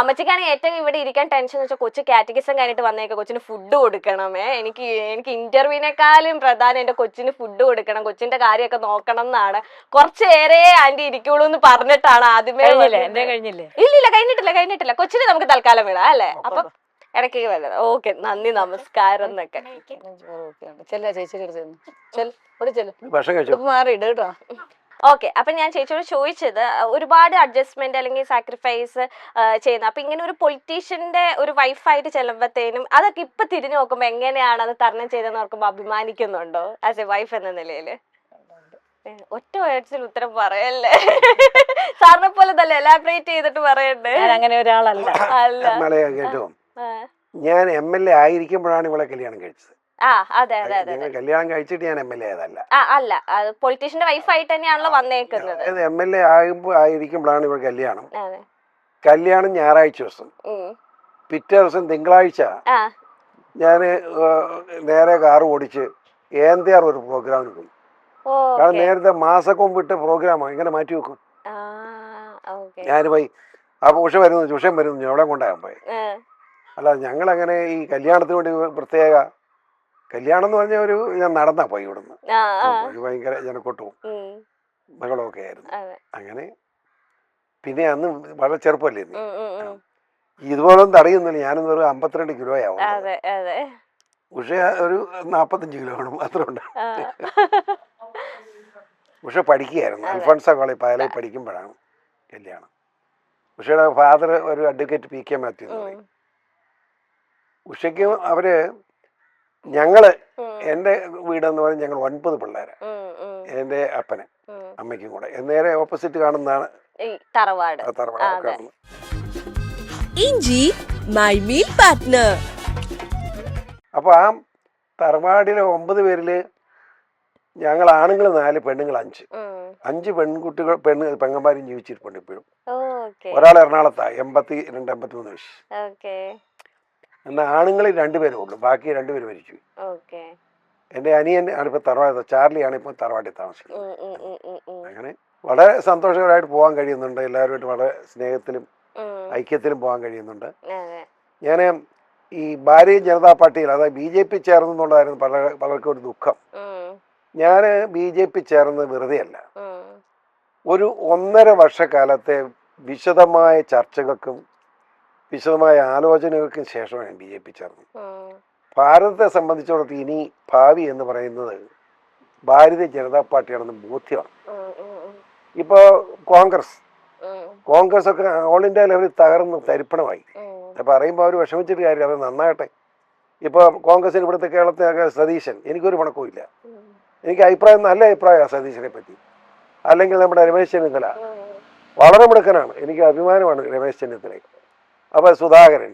അമ്മച്ചിക്കാണ് ഏറ്റവും ഇവിടെ ഇരിക്കാൻ ടെൻഷൻ എന്ന് വെച്ചാൽ കൊച്ചു കാറ്റഗിസം കഴിഞ്ഞിട്ട് വന്നേക്ക, കൊച്ചിന് ഫുഡ് കൊടുക്കണമേ. എനിക്ക് ഇന്റർവ്യൂവിനേക്കാളും പ്രധാനം എന്റെ കൊച്ചിന് ഫുഡ് കൊടുക്കണം, കൊച്ചിന്റെ കാര്യമൊക്കെ നോക്കണം എന്നാണ്. കുറച്ചേറെ ആന്റി ഇരിക്കുള്ളൂ എന്ന് പറഞ്ഞിട്ടാണ് ആദ്യമേ. എന്റെ കഴിഞ്ഞില്ലേ? ഇല്ലില്ല, കഴിഞ്ഞിട്ടില്ല. കൊച്ചിന് നമുക്ക് തൽക്കാലം വിടാം അല്ലേ? അപ്പം ഇടയ്ക്ക് വല്ലത്. ഓക്കെ, നന്ദി, നമസ്കാരം എന്നൊക്കെ. മാറിയിട് കേട്ടോ. ഓക്കെ, അപ്പൊ ഞാൻ ചേച്ചിയോട് ചോദിച്ചത് ഒരുപാട് അഡ്ജസ്റ്റ്മെന്റ് അല്ലെങ്കിൽ സാക്രിഫൈസ് ചെയ്യുന്ന, അപ്പൊ ഇങ്ങനെ ഒരു പൊളിറ്റീഷ്യന്റെ ഒരു വൈഫായിട്ട് ചെല്ലുമ്പോഴത്തേനും അതൊക്കെ ഇപ്പൊ തിരിഞ്ഞു നോക്കുമ്പോ എങ്ങനെയാണ് അത് തരണം ചെയ്തെന്ന് ഓർക്കുമ്പോ അഭിമാനിക്കുന്നുണ്ടോ ആസ് എ വൈഫ് എന്ന നിലയില്? ഒറ്റ വേർഡ്സിൽ ഉത്തരം പറയല്ലേ, സാറിനെ പോലെ തന്നെ എലാബറേറ്റ് ചെയ്തിട്ട് പറയണ്ടേ? അങ്ങനെ ഒരാളല്ല. കേട്ടോ, ഞാൻ MLA ആയിരിക്കുമ്പോഴാണ് ഇവളെ കല്യാണം കഴിച്ചത്. അതെ. കല്യാണം കഴിച്ചിട്ട് ഞാൻ MLA ആയതല്ല. അല്ല, പൊളിറ്റീഷ്യന്റെ വൈഫായിട്ട് തന്നെയാണല്ലോ വന്നേക്കുന്നത്. MLA ആയിരിക്കുമ്പോഴാണ് ഇവൾ കല്യാണം. കല്യാണം ഞായറാഴ്ച ദിവസം, പിറ്റേ ദിവസം തിങ്കളാഴ്ച ഞാന് നേരെ കാറ് ഓടിച്ച് ഏന്തിയാർ ഒരു പ്രോഗ്രാമിന് പോയി. കാരണം നേരത്തെ മാസക്കും വിട്ട് പ്രോഗ്രാമാണ്, ഇങ്ങനെ മാറ്റി വെക്കും. ഞാൻ പോയി, അപ്പൊ ഉഷ വരുന്നു എവിടെ കൊണ്ടാകാൻ പോയി. അല്ല, ഞങ്ങളങ്ങനെ ഈ കല്യാണത്തിന് വേണ്ടി പ്രത്യേക കല്യാണം എന്ന് പറഞ്ഞ ഞാൻ നടന്നാ പോയി ഇവിടുന്ന്. ഭയങ്കര ജനക്കൂട്ടവും മകളൊക്കെ ആയിരുന്നു. അങ്ങനെ പിന്നെ അന്ന് വളരെ ചെറുപ്പമല്ലേ, ഇതുപോലൊന്നും തടയുന്നില്ല. ഞാനൊന്നും ഒരു 52 കിലോയാവും. ഉഷ ഒരു 45 കിലോ ആണ്, മാത്രം ഉണ്ട്. ഉഷ പഠിക്കുകയായിരുന്നു, അൽഫോൺസ കോളേജ് പാലായി പഠിക്കുമ്പോഴാണ് കല്യാണം. ഉഷയുടെ ഫാദർ ഒരു അഡ്വക്കേറ്റ് PK മാത്യു എന്ന് പറയും. ഉഷയ്ക്ക് ഞങ്ങള് എൻ്റെ വീടെന്ന് പറഞ്ഞാൽ ഞങ്ങൾ 9 പിള്ളേര്, എൻ്റെ അപ്പന് അമ്മയ്ക്കും കൂടെ. നേരെ ഓപ്പോസിറ്റ് കാണുന്നതാണ് തറവാട്. കാണുന്നത്. ഇഞ്ചി മൈ മീൽ പാർട്ട്ണർ. അപ്പൊ ആ തറവാടിലെ 9 പേരില് ഞങ്ങൾ ആണുങ്ങൾ 4, പെണ്ണുങ്ങൾ 5 പെൺകുട്ടികൾ പെങ്ങന്മാരും ജീവിച്ചിരിപ്പുണ്ട് ഇപ്പോഴും. ഒരാൾ എറണാകുളത്താ, 82, 83 വയസ്സ്. എന്നാൽ ആണുങ്ങളിൽ 2 പേരേ ഉള്ളൂ, ബാക്കി 2 പേര് മരിച്ചു. എന്റെ അനിയൻ ആണ് ഇപ്പൊ തറവാട്, ചാർലിയാണ് ഇപ്പൊ തറവാട്ടിൽ താമസിക്കുന്നത്. അങ്ങനെ വളരെ സന്തോഷകരമായിട്ട് പോകാൻ കഴിയുന്നുണ്ട്. എല്ലാവരുമായിട്ട് വളരെ സ്നേഹത്തിലും ഐക്യത്തിലും പോകാൻ കഴിയുന്നുണ്ട്. ഞാൻ ഈ ഭാരതീയ ജനതാ പാർട്ടിയിൽ, അതായത് BJP ചേർന്നുള്ളതായിരുന്നു പലർക്കും ഒരു ദുഃഖം. ഞാൻ BJP ചേർന്നത് വെറുതെ അല്ല. ഒരു 1.5 വർഷക്കാലത്തെ വിശദമായ ചർച്ചകൾക്കും വിശദമായ ആലോചനകൾക്കും ശേഷമാണ് BJP ചേർന്നത്. ഭാരതത്തെ സംബന്ധിച്ചിടത്തോളം ഇനി ഭാവി എന്ന് പറയുന്നത് ഭാരതീയ ജനതാ പാർട്ടിയാണെന്ന് ബോധ്യമാണ്. ഇപ്പോൾ കോൺഗ്രസ് ഒക്കെ ഓൾ ഇന്ത്യ ലെവലിൽ തകർന്ന് തരിപ്പണമായി. അപ്പം അറിയുമ്പോൾ അവർ വിഷമിച്ചിട്ട് കാര്യം, അത് നന്നാകട്ടെ. ഇപ്പോൾ കോൺഗ്രസിന് ഇവിടുത്തെ കേരളത്തിലൊക്കെ സതീശൻ, എനിക്കൊരു പണക്കവും ഇല്ല. എനിക്ക് നല്ല അഭിപ്രായമാണ് സതീശനെ പറ്റി. അല്ലെങ്കിൽ നമ്മുടെ രമേശ് ചെന്നിത്തല വളരെ മിടുക്കനാണ്, എനിക്ക് അഭിമാനമാണ് രമേശ് ചെന്നിത്തല. അപ്പോൾ സുധാകരൻ,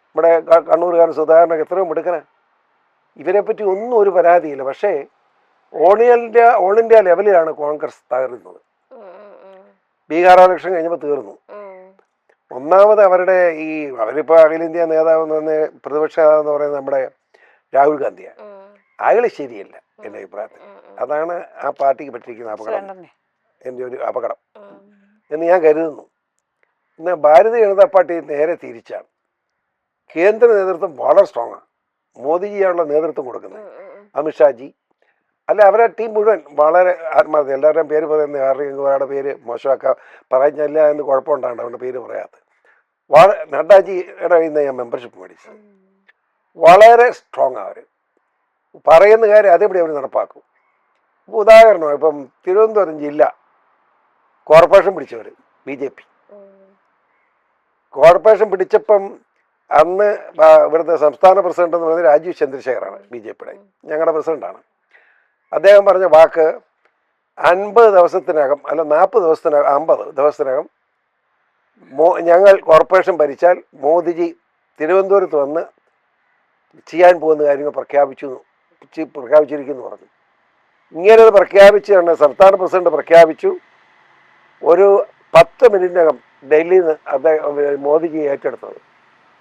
നമ്മുടെ കണ്ണൂരുകാരൻ സുധാകരനൊക്കെ എത്രയോ മിടുക്കനാണ്. ഇവരെ പറ്റി ഒന്നും ഒരു പരാതിയില്ല. പക്ഷേ ഓൾ ഇന്ത്യ ലെവലിലാണ് കോൺഗ്രസ് തകരുന്നത്. ബീഹാർ ഇലക്ഷൻ കഴിഞ്ഞപ്പോൾ തീർന്നു. ഒന്നാമത് അവരിപ്പോൾ അഖിലേന്ത്യാ നേതാവ് എന്ന് പറഞ്ഞ പ്രതിപക്ഷ നേതാവ് എന്ന് പറയുന്നത് നമ്മുടെ രാഹുൽ ഗാന്ധിയാണ്. അയാൾ ശരിയല്ല എൻ്റെ അഭിപ്രായത്തിൽ. അതാണ് ആ പാർട്ടിക്ക് പറ്റിയിരിക്കുന്ന അപകടം, എൻ്റെ ഒരു അപകടം എന്ന് ഞാൻ കരുതുന്നു. ഇന്ന് ഭാരതീയ ജനതാ പാർട്ടി നേരെ തിരിച്ചാണ്. കേന്ദ്ര നേതൃത്വം വളരെ സ്ട്രോങ് ആണ്. മോദിജിയാണുള്ള നേതൃത്വം കൊടുക്കുന്നത്, അമിത്ഷാജി. അല്ല, അവരെ ടീം മുഴുവൻ വളരെ ആത്മാർത്ഥ. എല്ലാവരുടെയും പേര് പറയുന്നത് ആരുടെയും ഒരാളുടെ പേര് മോശമാക്കാൻ പറഞ്ഞല്ല എന്ന് കുഴപ്പമുണ്ടാണ് അവരുടെ പേര് പറയാത്തത്. നഡ്ഡാജിയുടെ ഇന്ന് ഞാൻ മെമ്പർഷിപ്പ് മേടിച്ചത്. വളരെ സ്ട്രോങ് അവർ പറയുന്ന കാര്യം അതേപടി അവർ നടപ്പാക്കും. ഉദാഹരണം, ഇപ്പം തിരുവനന്തപുരം ജില്ല കോർപ്പറേഷൻ പിടിച്ചവർ BJP കോർപ്പറേഷൻ പിടിച്ചപ്പം അന്ന് ഇവിടുത്തെ സംസ്ഥാന പ്രസിഡന്റ് എന്ന് പറയുന്നത് രാജീവ് ചന്ദ്രശേഖറാണ്, BJPയുടെ ഞങ്ങളുടെ പ്രസിഡന്റാണ്. അദ്ദേഹം പറഞ്ഞ വാക്ക് 50 ദിവസത്തിനകം അല്ല 40 ദിവസത്തിനകം 50 ദിവസത്തിനകം ഞങ്ങൾ കോർപ്പറേഷൻ ഭരിച്ചാൽ മോദിജി തിരുവനന്തപുരത്ത് വന്ന് ചെയ്യാൻ പോകുന്ന കാര്യങ്ങൾ പ്രഖ്യാപിച്ചിരിക്കുന്നു പറഞ്ഞു. ഇങ്ങനെ പ്രഖ്യാപിച്ചാണ് സംസ്ഥാന പ്രസിഡന്റ് പ്രഖ്യാപിച്ചു. ഒരു 10 മിനിറ്റിനകം ഡൽഹിയിൽ നിന്ന് അദ്ദേഹം മോദിജി ഏറ്റെടുത്തത്.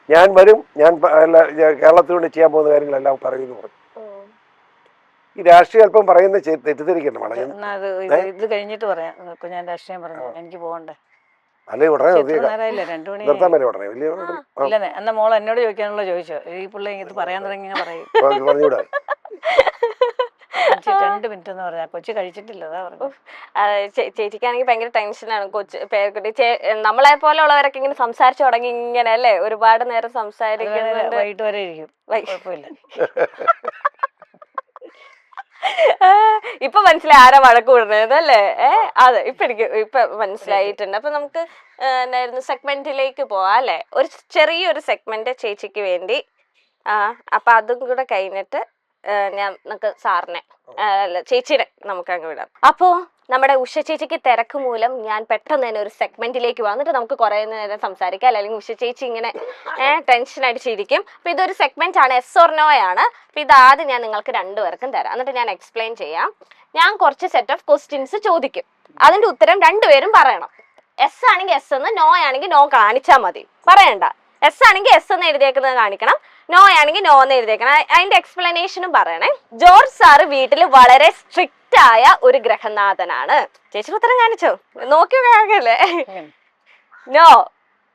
ഞാൻ വരും, ഞാൻ കേരളത്തിൽ വേണ്ടി ചെയ്യാൻ പോകുന്ന കാര്യങ്ങളെല്ലാം പറയുമെന്ന് പറഞ്ഞു. ഈ രാഷ്ട്രീയം അല്പം പറയുന്ന തെറ്റിദ്ധരിക്കണം വളരെ. എന്നാ ഇത് കഴിഞ്ഞിട്ട് പറയാം. ഞാൻ രാഷ്ട്രീയം പറഞ്ഞു, എനിക്ക് പോകണ്ടേ. അല്ലെ ഉടനെ നേരമായില്ല, 2 മണി നിർത്താൻ പറ്റില്ല ഉടനെ വലിയ ഇല്ലെന്നേ. എന്നാ മോൾ എന്നോട് ചോദിക്കാനുള്ള ചോദിച്ചോ. ഈ പിള്ളേ ഇത് പറയാൻ തുടങ്ങി പറയും. പറഞ്ഞൂടാ. 2 മിനിറ്റ് എന്ന് പറഞ്ഞാ കൊച്ചു കഴിച്ചിട്ടില്ല, അതാ പറഞ്ഞു. ചേച്ചിക്കാണെങ്കിൽ ഭയങ്കര ടെൻഷനാണ്. പേരക്കുട്ടി നമ്മളെ പോലെ ഉള്ളവരൊക്കെ ഇങ്ങനെ സംസാരിച്ചു തുടങ്ങി ഇങ്ങനെ അല്ലേ, ഒരുപാട് നേരം സംസാരിക്കുന്നുണ്ട്. വൈകിട്ട് വരെ ഇരിക്കും, കുഴപ്പമില്ല. ഇപ്പൊ മനസ്സിലായി ആരാ വഴക്ക് വിടുന്നത് അല്ലേ? അതെ, ഇപ്പൊ മനസ്സിലായിട്ടുണ്ട്. അപ്പൊ നമുക്ക് എന്തായിരുന്നു സെഗ്മെന്റിലേക്ക് പോവാം അല്ലെ? ഒരു ചെറിയൊരു സെഗ്മെന്റ് ചേച്ചിക്ക് വേണ്ടി. അപ്പൊ അതും കൂടെ കഴിഞ്ഞിട്ട് നമുക്ക് സാറിനെ അല്ല ചേച്ചിനെ നമുക്ക് അങ്ങ് വിടാം. അപ്പോ നമ്മുടെ ഉഷ ചേച്ചിക്ക് തിരക്ക് മൂലം ഞാൻ പെട്ടെന്ന് തന്നെ ഒരു സെഗ്മെന്റിലേക്ക് വന്നിട്ട് നമുക്ക് കുറെ നേരം സംസാരിക്കാം. അല്ലെങ്കിൽ ഉഷ ചേച്ചി ഇങ്ങനെ ടെൻഷൻ അടിച്ചിരിക്കും. അപ്പൊ ഇതൊരു സെഗ്മെന്റ് ആണ്, എസ് ഓർ നോ ആണ്. അപ്പൊ ഇത് ആദ്യം ഞാൻ നിങ്ങൾക്ക് 2 പേർക്കും തരാം, എന്നിട്ട് ഞാൻ എക്സ്പ്ലെയിൻ ചെയ്യാം. ഞാൻ കുറച്ച് സെറ്റ് ഓഫ് ക്വസ്റ്റ്യൻസ് ചോദിക്കും, അതിന്റെ ഉത്തരം 2 പേരും പറയണം. എസ് ആണെങ്കിൽ എസ് എന്ന്, നോ ആണെങ്കിൽ നോ കാണിച്ചാൽ മതി, പറയണ്ട. എസ് ആണെങ്കിൽ എസ് എന്ന് എഴുതിയേക്കുന്നത് കാണിക്കണം, നോ ആണെങ്കിൽ നോ എന്ന് എഴുതിയേക്കണം. അതിന്റെ എക്സ്പ്ലനേഷനും പറയണേ. ജോർജ് സാറ് വീട്ടിൽ വളരെ സ്ട്രിക്റ്റ് ആയ ഒരു ഗ്രഹനാഥനാണ്. ചേച്ചി ഉത്തരം കാണിച്ചോ, നോക്കി കാണിക്കല്ലേ? നോ,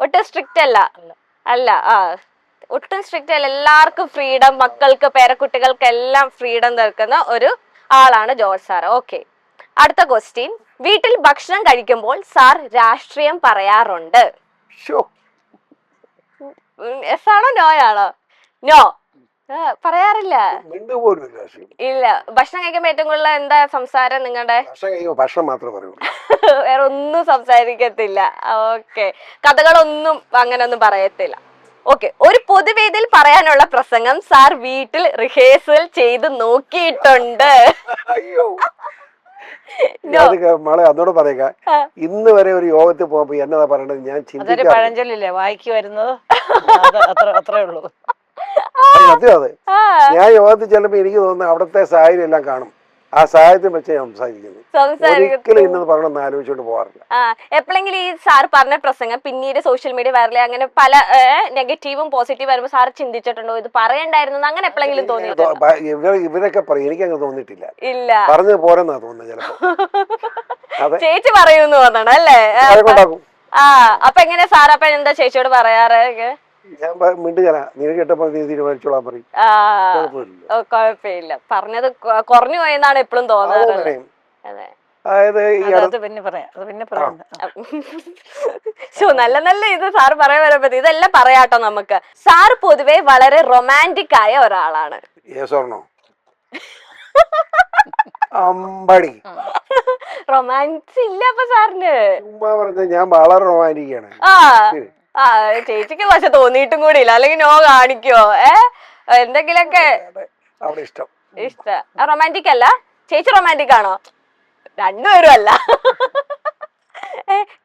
ഒട്ടും സ്ട്രിക്റ്റ് അല്ല. ഒട്ടും സ്ട്രിക്റ്റ് അല്ല. എല്ലാവർക്കും ഫ്രീഡം, മക്കൾക്ക് പേരക്കുട്ടികൾക്ക് എല്ലാം ഫ്രീഡം നൽകുന്ന ഒരു ആളാണ് ജോർജ് സാറ്. ഓക്കെ, അടുത്ത ക്വസ്റ്റ്യൻ. വീട്ടിൽ ഭക്ഷണം കഴിക്കുമ്പോൾ സാർ രാഷ്ട്രീയം പറയാറുണ്ട്. എസ് ആണോ നോ ആണോ? നോ, പറയാറില്ല. ഇല്ല. ഭക്ഷണം കഴിക്കുമ്പോ ഏറ്റവും കൂടുതൽ എന്താ സംസാരം നിങ്ങളുടെ? ഭക്ഷണം മാത്രമേ പറയൂ, വേറെ ഒന്നും സംസാരിക്കത്തില്ല. ഓക്കെ, കഥകളൊന്നും അങ്ങനൊന്നും പറയത്തില്ല. ഓക്കെ, ഒരു പൊതുവേദിയിൽ പറയാനുള്ള പ്രസംഗം സാർ വീട്ടിൽ റിഹേഴ്സൽ ചെയ്ത് നോക്കിയിട്ടുണ്ട്. മോളെ അതോട് പറയുക, ഇന്ന് വരെ ഒരു യോഗത്തിൽ പോകുമ്പോ എന്നതാ പറയണത് ഞാൻ ചിന്തിക്കാറില്ല. പഴഞ്ചൊല്ലില്ലേ, വായിക്ക് വരുന്നത് അത്രേ ഉള്ളൂ. സത്യം അത്. ഞാൻ യോഗത്തിൽ ചെല്ലുമ്പോ എനിക്ക് തോന്നുന്നു അവിടുത്തെ സാഹചര്യം എല്ലാം കാണും, ആ സാഹചര്യം വെച്ച് ഞാൻ സംസാരിക്കുന്നു. ഒരിക്കലും ഇന്നത് പറയണമെന്ന് ആലോചിച്ചോണ്ട് പോകാറില്ല. എപ്പോഴെങ്കിലും ഈ സാർ പറഞ്ഞ പ്രസംഗം പിന്നീട് സോഷ്യൽ മീഡിയ വൈറൽ അങ്ങനെ പല നെഗറ്റീവും പോസിറ്റീവ് വരുമ്പോ സാർ ചിന്തിച്ചിട്ടുണ്ടോ ഇത് പറയണ്ടായിരുന്നു, അങ്ങനെ എപ്പോഴെങ്കിലും തോന്നിയിട്ടുണ്ടോ? ഇവരൊക്കെ പറയും, എനിക്കങ്ങ് തോന്നിയിട്ടില്ല. ഇല്ല, പറഞ്ഞു പോരെന്നാ തോന്നുന്നത് ചിലപ്പോ. ചേച്ചി പറയൂന്ന് തോന്നണം അല്ലേ? അപ്പൊ എങ്ങനെ സാർ അപ്പൊ എന്താ ചേച്ചിയോട് പറയാറ്? ഞാൻ മിണ്ടുകല, നിനക്ക് കിട്ടപ്പോ നീ തീരുമാനിച്ചോളാൻ പറയും. കുഴപ്പമില്ല, പറഞ്ഞത് കുറഞ്ഞു പോയെന്നാണ് എപ്പോഴും തോന്നാറ്. അതായത് നല്ല നല്ല ഇത് സാറ് പറയാൻ വരുമ്പോ ഇതെല്ലാം പറയാട്ടോ നമുക്ക്. സാറ് പൊതുവെ വളരെ റൊമാൻറ്റിക് ആയ ഒരാളാണ്. അമ്പടി റൊമാൻസ് ഇല്ല അപ്പൊ സാറിന്? ചുമ്മാ പറഞ്ഞ ഞാൻ വളരെ റൊമാൻറ്റിക്കാണ്. ചേച്ചിക്ക് പക്ഷെ തോന്നിയിട്ടും കൂടി ഇല്ല, അല്ലെങ്കിൽ നോ കാണിക്കോ? എന്തെങ്കിലൊക്കെ ഇഷ്ട. റൊമാൻറ്റിക് അല്ല ചേച്ചി? റൊമാൻറ്റിക് ആണോ? 2 പേരും അല്ല.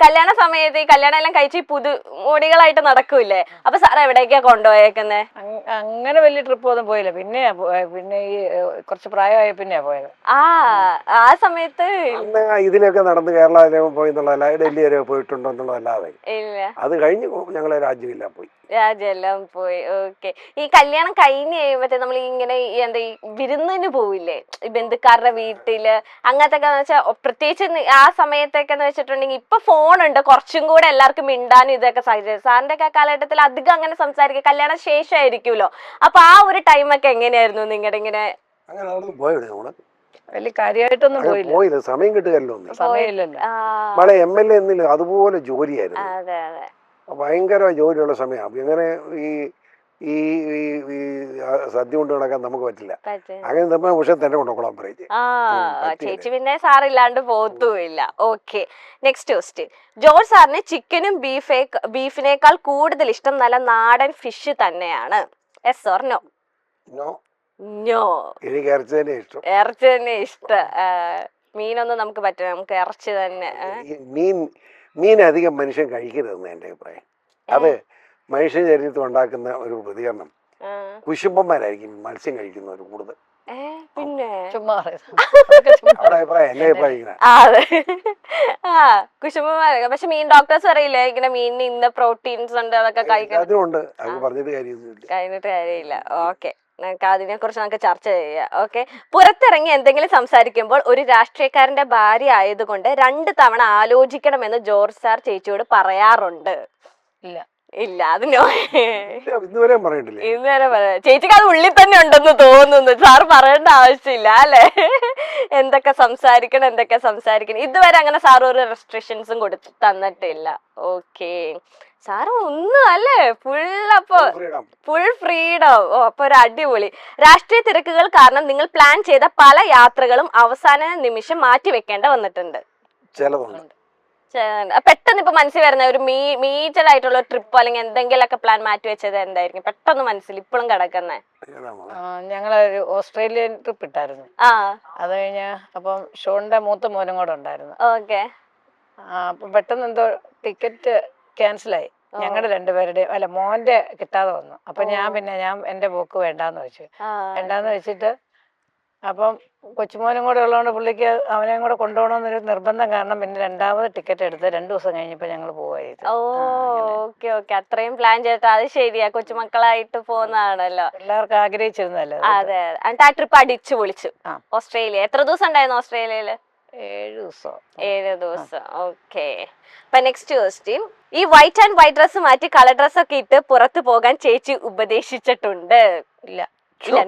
കല്യാണ സമയത്ത് ഈ കല്യാണം എല്ലാം കഴിച്ച് പുതുമോടികളായിട്ട് നടക്കൂലേ, അപ്പൊ സാർ എവിടേക്കാ കൊണ്ടുപോയേക്കുന്നേ? അങ്ങനെ വലിയ ട്രിപ്പ് ഒന്നും പോയില്ല. പിന്നെ ഈ കുറച്ച് പ്രായമായ പിന്നെയാ പോയത്. ആ സമയത്ത് ഇതിനൊക്കെ നടന്ന് കേരള പോയി എന്നുള്ളതല്ല, ഡൽഹി വരെ പോയിട്ടുണ്ടോ എന്നുള്ളതല്ലാതെ ഇല്ല. അത് കഴിഞ്ഞ് ഞങ്ങളെ രാജ്യമെല്ലാം പോയി. ഓക്കെ, ഈ കല്യാണം കഴിഞ്ഞ് കഴിയുമ്പത്തേ നമ്മൾ ഇങ്ങനെ എന്താ ഈ വിരുന്നിന് പോവില്ലേ, ഈ ബന്ധുക്കാരുടെ വീട്ടില് അങ്ങനത്തെ വെച്ചാൽ പ്രത്യേകിച്ച് ആ സമയത്തൊക്കെ വെച്ചിട്ടുണ്ടെങ്കിൽ ഇപ്പൊ ഫോണുണ്ട്, കുറച്ചും കൂടെ എല്ലാവർക്കും മിണ്ടാനും ഇതൊക്കെ സാധിച്ചത്. സാറിന്റെ ഒക്കെ കാലഘട്ടത്തിൽ അധികം അങ്ങനെ സംസാരിക്കുക കല്യാണം ശേഷമായിരിക്കുമല്ലോ. അപ്പൊ ആ ഒരു ടൈമൊക്കെ എങ്ങനെയായിരുന്നു നിങ്ങളുടെ? ഇങ്ങനെ വലിയ കാര്യമായിട്ടൊന്നും പോയില്ല, സമയം കിട്ടുകയല്ലോ. സമയമില്ലല്ലോ. MLA എന്നില്ല, അതുപോലെ ജോലിയായിരുന്നു. ഭയങ്കര ജോലിയുള്ള സമയമാണ്. ഇങ്ങനെ ഈ സദ്യ കൊണ്ട് നടക്കാൻ നമുക്ക് പറ്റില്ല. അങ്ങനെ നമ്മൾ ഉഷ തന്നെ കൊണ്ടുപോകണം പറയും. ചേച്ചി പിന്നെ സാറില്ലാണ്ട് പോത്തുമില്ല. Okay, next question. ജോർജ് സാറിന് ചിക്കനും ബീഫിനേക്കാൾ കൂടുതൽ ഇഷ്ടം നല്ല നാടൻ ഫിഷ് തന്നെയാണ്. S or no? നോ, എനിക്ക് ഇറച്ചി തന്നെ ഇഷ്ടം. ഇറച്ചി തന്നെ ഇഷ്ടം. മീനൊന്നും നമുക്ക് പറ്റില്ല, നമുക്ക് ഇറച്ചി തന്നെ. മീൻ അധികം മനുഷ്യൻ കഴിക്കരുതെന്ന് എൻ്റെ അഭിപ്രായം. അത് മനുഷ്യ ശരീരത്തിൽ ഉണ്ടാക്കുന്ന ഒരു പ്രതികരണം. കുശുംബന്മാരായിരിക്കും മത്സ്യം കഴിക്കുന്നവർ കൂടുതൽ. പിന്നെ കുശുംബന്മാരൊക്കെ. പക്ഷെ മീൻ ഡോക്ടേഴ്സ് പറയില്ലേ ഇങ്ങനെ മീനിന് ഇന്ന പ്രോട്ടീൻസ് ഉണ്ട്, അതൊക്കെ കഴിക്കണം. കഴിഞ്ഞിട്ട് കാര്യമില്ല. ഓക്കെ, നമുക്ക് അതിനെ കുറിച്ച് നമുക്ക് ചർച്ച ചെയ്യാം. ഓക്കെ, പുറത്തിറങ്ങി എന്തെങ്കിലും സംസാരിക്കുമ്പോൾ ഒരു രാഷ്ട്രീയക്കാരന്റെ ഭാര്യ ആയതുകൊണ്ട് 2 തവണ ആലോചിക്കണമെന്ന് ജോർജ് സാർ ചേച്ചിയോട് പറയാറുണ്ട്. ഇല്ല ഇല്ല, അത് നോ. ഇതുവരെ പറഞ്ഞിട്ടില്ലേ? ഇന്നുവരെ പറയാ. ചേച്ചിക്ക് അത് ഉള്ളിൽ തന്നെ ഉണ്ടെന്ന് തോന്നുന്നു. സാർ പറയേണ്ട ആവശ്യമില്ല അല്ലെ? എന്തൊക്കെ സംസാരിക്കണം ഇതുവരെ അങ്ങനെ സാർ ഒരു റെസ്ട്രിക്ഷൻസും കൊടുത്ത് തന്നിട്ടില്ല. ഓക്കെ, സാറ് ഒന്നും അല്ലേ, ഫുൾ ഫ്രീഡം. ഓ, അപ്പൊ ഒരു അടിപൊളി. രാഷ്ട്രീയ തിരക്കുകൾ കാരണം നിങ്ങൾ പ്ലാൻ ചെയ്ത പല യാത്രകളും അവസാന നിമിഷം മാറ്റി വെക്കേണ്ട വന്നിട്ടുണ്ട്. ചിലതുണ്ട്. പെട്ടെന്ന് ഇപ്പൊ മനസ്സിൽ വരുന്ന ഒരു മീറ്റഡ് ആയിട്ടുള്ള ട്രിപ്പ് അല്ലെങ്കിൽ എന്തെങ്കിലുമൊക്കെ പ്ലാൻ മാറ്റി വെച്ചത് എന്തായിരിക്കും പെട്ടെന്ന് മനസ്സിൽ ഇപ്പോഴും കിടക്കുന്നേ? ഞങ്ങളൊരു ഓസ്ട്രേലിയൻ ട്രിപ്പ് ഇട്ടായിരുന്നു. അത് കഴിഞ്ഞ അപ്പം ഷോണിന്റെ മൂത്ത മോനും കൂടെ ഉണ്ടായിരുന്നു. ഓക്കെ, അപ്പൊ പെട്ടെന്ന് എന്തോ ടിക്കറ്റ് ക്യാൻസലായി. ഞങ്ങളുടെ 2 പേരുടെയും അല്ല മോന്റെ കിട്ടാതെ വന്നു. അപ്പൊ ഞാൻ എന്റെ പോക്ക് വേണ്ടാന്ന് വെച്ചിട്ട് അപ്പം കൊച്ചുമോനും കൂടെ ഉള്ളതുകൊണ്ട് പുള്ളിക്ക് അവനെയും കൂടെ കൊണ്ടുപോകണമെന്നൊരു നിർബന്ധം കാരണം പിന്നെ 2ാമത് ടിക്കറ്റ് എടുത്ത് 2 ദിവസം കഴിഞ്ഞപ്പോ ഞങ്ങൾ പോവായിരുന്നു. ഓക്കെ, അത്രയും പ്ലാൻ ചെയ്തിട്ട്. അത് ശരിയാ, കൊച്ചുമക്കളായിട്ട് പോകുന്നതാണല്ലോ, എല്ലാവർക്കും ആഗ്രഹിച്ചിരുന്നല്ലോ. അതെ, എന്നിട്ട് ആ ട്രിപ്പ് അടിച്ചു പൊളിച്ചു. ഓസ്ട്രേലിയ എത്ര ദിവസം ഉണ്ടായിരുന്നു ഓസ്ട്രേലിയയില്? 7 ദിവസം. ഓക്കെ, അപ്പൊ നെക്സ്റ്റ് ക്വസ്റ്റ്യൻ. ഈ വൈറ്റ് ആൻഡ് വൈറ്റ് ഡ്രസ് മാറ്റി കളർ ഡ്രസ് ഒക്കെ ഇട്ട് പുറത്തു പോകാൻ ചേച്ചി ഉപദേശിച്ചിട്ടുണ്ട്? ഇല്ല,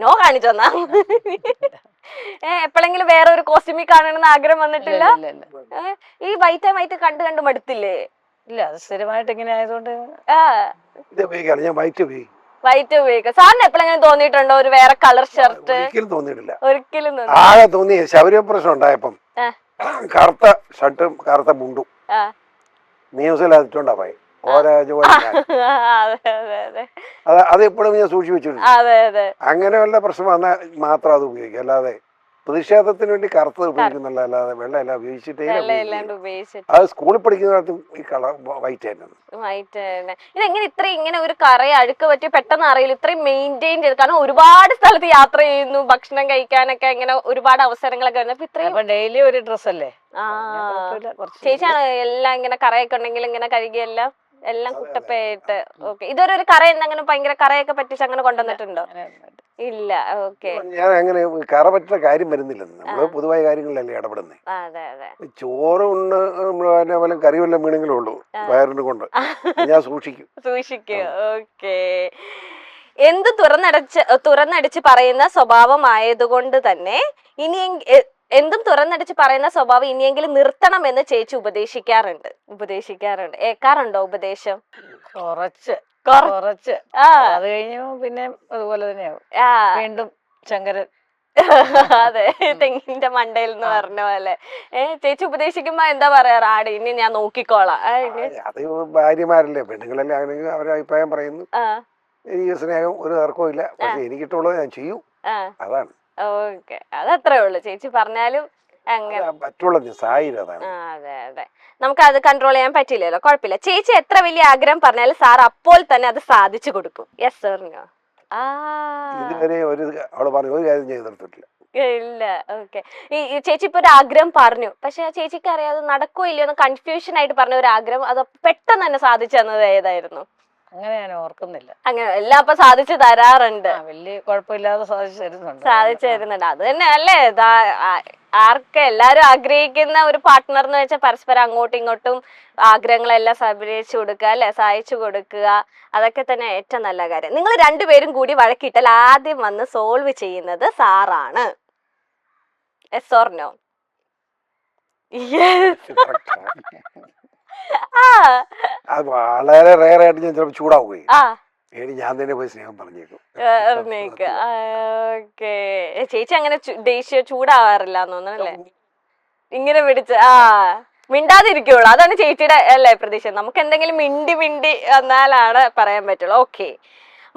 നോ കാണിച്ചോന്നാ. എപ്പോഴെങ്കിലും വേറെ ഒരു കോസ്റ്റ്യൂമിൽ കാണണമെന്ന് ആഗ്രഹം വന്നിട്ടില്ല? ഈ വൈറ്റ് ആൻഡ് വൈറ്റ് കണ്ടു മടുത്തില്ലേ? ഇല്ല, അത് സ്ഥിരമായിട്ട് ഇങ്ങനെ ആയതുകൊണ്ട് വൈറ്റ് ഉപയോഗിക്കാം. സാറിന് എപ്പോഴെങ്കിലും തോന്നിയിട്ടുണ്ടോ ഒരു വേറെ കളർ ഷർട്ട്? തോന്നിയിട്ടില്ല. ഒരിക്കലും ആകെ തോന്നി ശബരിമല പ്രശ്നം ഉണ്ടായപ്പം കറുത്ത ഷർട്ടും കറുത്ത മുണ്ടും ന്യൂസിൽ അതിട്ടുണ്ടാ പോയി. അത് എപ്പോഴും ഞാൻ സൂക്ഷിച്ചു വെച്ചിട്ടുണ്ട്. അങ്ങനെ വല്ല പ്രശ്നം വന്നാൽ മാത്രം അത് ഉപയോഗിക്കും. അല്ലാതെ പ്രതിഷേധത്തിന് വേണ്ടി കറുത്തത് ഉപയോഗിക്കുന്നില്ല, അല്ലാതെ വെള്ള എല്ലാം ഉപയോഗിച്ചിട്ടേ. അത് സ്കൂളിൽ പഠിക്കുന്ന കാലത്തും ഈ കളർ വൈറ്റ് ആയിരുന്നു. ഇതെങ്ങനെ ഇങ്ങനെ ഒരു കറയെ അഴുക്ക് പറ്റി പെട്ടെന്ന് അറിയില്ല, ഇത്രയും മെയിൻറ്റെയിൻ ചെയ്ത്? കാരണം ഒരുപാട് സ്ഥലത്ത് യാത്ര ചെയ്യുന്നു, ഭക്ഷണം കഴിക്കാനൊക്കെ ഇങ്ങനെ ഒരുപാട് അവസരങ്ങളൊക്കെ വരുന്നു. ഇത്രയും ഡെയിലി ഒരു ഡ്രസ് അല്ലേ? ചേച്ചിയാണ് എല്ലാം ഇങ്ങനെ കറയൊക്കെ ഉണ്ടെങ്കിൽ ഇങ്ങനെ കഴുകിയെല്ലാം എല്ലാം കുട്ടപ്പയായിട്ട്? ഓക്കെ, ഇതൊരു കറ എന്തെങ്കിലും ഭയങ്കര കറയൊക്കെ പറ്റിച്ച് അങ്ങനെ കൊണ്ടുവന്നിട്ടുണ്ടോ? ഇല്ല. ഓക്കെ, ഞാൻ അങ്ങനെ കറ പറ്റുന്ന കാര്യം വരുന്നില്ലെന്ന്. നമ്മള് പൊതുവായ കാര്യങ്ങളിലല്ലേ ഇടപെടുന്നത്. ചോറ് ഉണ്ട് വല്ല കറി വല്ലതും വീണെങ്കിലും ഉള്ളൂ വയറിന് കൊണ്ട് ഞാൻ സൂക്ഷിക്കും. ഓക്കെ, തുറന്നടിച്ച് പറയുന്ന സ്വഭാവമായതുകൊണ്ട് തന്നെ തുറന്നടിച്ച് പറയുന്ന സ്വഭാവം ഇനിയെങ്കിലും നിർത്തണമെന്ന് ചേച്ചി ഉപദേശിക്കാറുണ്ട്? ഏക്കാറുണ്ടോ ഉപദേശം? കുറച്ച്. അത് കഴിഞ്ഞു പിന്നെ അതുപോലെ തന്നെയാവും വീണ്ടും ശങ്കരൻ. അതെ, തെങ്ങിന്റെ മണ്ടയിൽ എന്ന് പറഞ്ഞ പോലെ. ചേച്ചി ഉപദേശിക്കുമ്പോ എന്താ പറയാറ്? ആടെ ഇനി ഞാൻ നോക്കിക്കോളാം. അത് ഭാര്യമാരല്ലേ, പെണ്ണുങ്ങളല്ലേ, അവരുടെ അഭിപ്രായം പറയുന്നു. എനിക്ക് സ്നേഹം ഒരു തർക്കവും ഇല്ല, പക്ഷെ എനിക്കിട്ടുള്ളത് ഞാൻ ചെയ്യും. അതാണ്. ഓക്കെ, അതത്രേ ഉള്ളു. ചേച്ചി പറഞ്ഞാലും അങ്ങനെ അതെ, നമുക്ക് അത് കൺട്രോൾ ചെയ്യാൻ പറ്റില്ലല്ലോ, കുഴപ്പമില്ല. ചേച്ചി എത്ര വലിയ ആഗ്രഹം പറഞ്ഞാലും സാർ അപ്പോൾ തന്നെ അത് സാധിച്ചു കൊടുക്കും. Yes sir? ഇല്ല. ഓക്കെ, ഈ ചേച്ചി ഇപ്പൊ ഒരു ആഗ്രഹം പറഞ്ഞു, പക്ഷെ ചേച്ചിക്ക് അറിയാം അത് നടക്കോ ഇല്ലയോ കൺഫ്യൂഷൻ ആയിട്ട് പറഞ്ഞ ഒരു ആഗ്രഹം, അത് പെട്ടെന്ന് തന്നെ സാധിച്ചു തന്നത് ഏതായിരുന്നു? അങ്ങനെ ഞാൻ ഓർക്കുന്നില്ല. അങ്ങനെ എല്ലാം അപ്പൊ സാധിച്ചു തരാറുണ്ട്, വലിയ കുഴപ്പമില്ലാതെ സാധിച്ചു തരുന്നുണ്ട്. അത് തന്നെ അല്ലേ എല്ലാരും ആഗ്രഹിക്കുന്ന ഒരു പാർട്ട്ണർ എന്ന് വെച്ചാൽ പരസ്പരം അങ്ങോട്ടും ഇങ്ങോട്ടും ആഗ്രഹങ്ങളെല്ലാം സബരിച്ചു കൊടുക്കുക അല്ലെ, സഹായിച്ചു കൊടുക്കുക. അതൊക്കെ തന്നെ ഏറ്റവും നല്ല കാര്യം. നിങ്ങൾ 2 പേരും കൂടി വഴക്കിട്ടാൽ ആദ്യം വന്ന് സോൾവ് ചെയ്യുന്നത് സാറാണ്? Yes or no? വളരെ റെയർ ആയിട്ട് ഞാൻ ചിലപ്പോൾ ചൂടാവുകയും ഞാൻ തന്നെ പോയി സ്നേഹം പറഞ്ഞേക്കും. ചേച്ചി അങ്ങനെ ദേഷ്യം ചൂടാവാറില്ല തോന്നണല്ലേ? ഇങ്ങനെ പിടിച്ച് മിണ്ടാതിരിക്കുള്ളൂ, അതാണ് ചേച്ചിയുടെ അല്ലേ പ്രതീക്ഷ? നമുക്ക് എന്തെങ്കിലും മിണ്ടി വന്നാലാണ് പറയാൻ പറ്റുള്ളൂ. ഓക്കെ,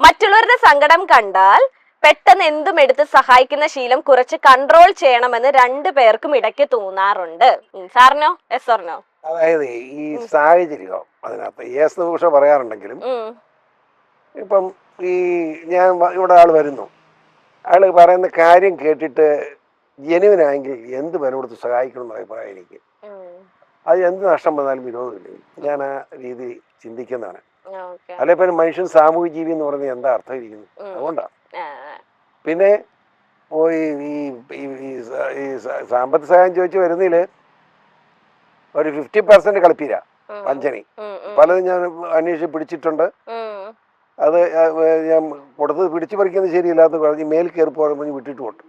മറ്റുള്ളവരുടെ സങ്കടം കണ്ടാൽ പെട്ടെന്ന് എന്തും എടുത്ത് സഹായിക്കുന്ന ശീലം കുറച്ച് കൺട്രോൾ ചെയ്യണമെന്ന് 2 പേർക്കും ഇടയ്ക്ക് തോന്നാറുണ്ട്. സാറിനോ? Yes or no? അതായത് ഈ സാഹചര്യം അതിനകത്ത് യേസ് പക്ഷെ പറയാറുണ്ടെങ്കിലും ഇപ്പം ഞാൻ ഇവിടെ ആള് വരുന്നു, അയാള് പറയുന്ന കാര്യം കേട്ടിട്ട് ജെനുവിനാണെങ്കിൽ എന്ത് വില കൊടുത്ത് സഹായിക്കണം എന്ന അഭിപ്രായം എനിക്ക്. അത് എന്ത് നഷ്ടം വന്നാലും വിരോധമില്ല, ഞാൻ ആ രീതി ചിന്തിക്കുന്നതാണ്. അല്ലെ പിന്നെ മനുഷ്യൻ സാമൂഹ്യ ജീവി എന്ന് പറയുന്നത് എന്താ അർത്ഥം ഇരിക്കുന്നു? അതുകൊണ്ടാണ്. പിന്നെ ഈ ഈ ഈ സ- ഈ സ- സാമ്പത്തിക സഹായം ചോദിച്ചു വരുന്നതിൽ ഒരു 50% കളിപ്പീര വഞ്ചന. പലതും ഞാൻ അന്വേഷിച്ച് പിടിച്ചിട്ടുണ്ട്. അത് ഞാൻ കൊടുത്തത് പിടിച്ചു പറിക്കുന്നത് ശരിയില്ലാത്ത പറഞ്ഞ് മേൽ കയറി പോകാൻ പറഞ്ഞ് വിട്ടിട്ട് പോട്ടു.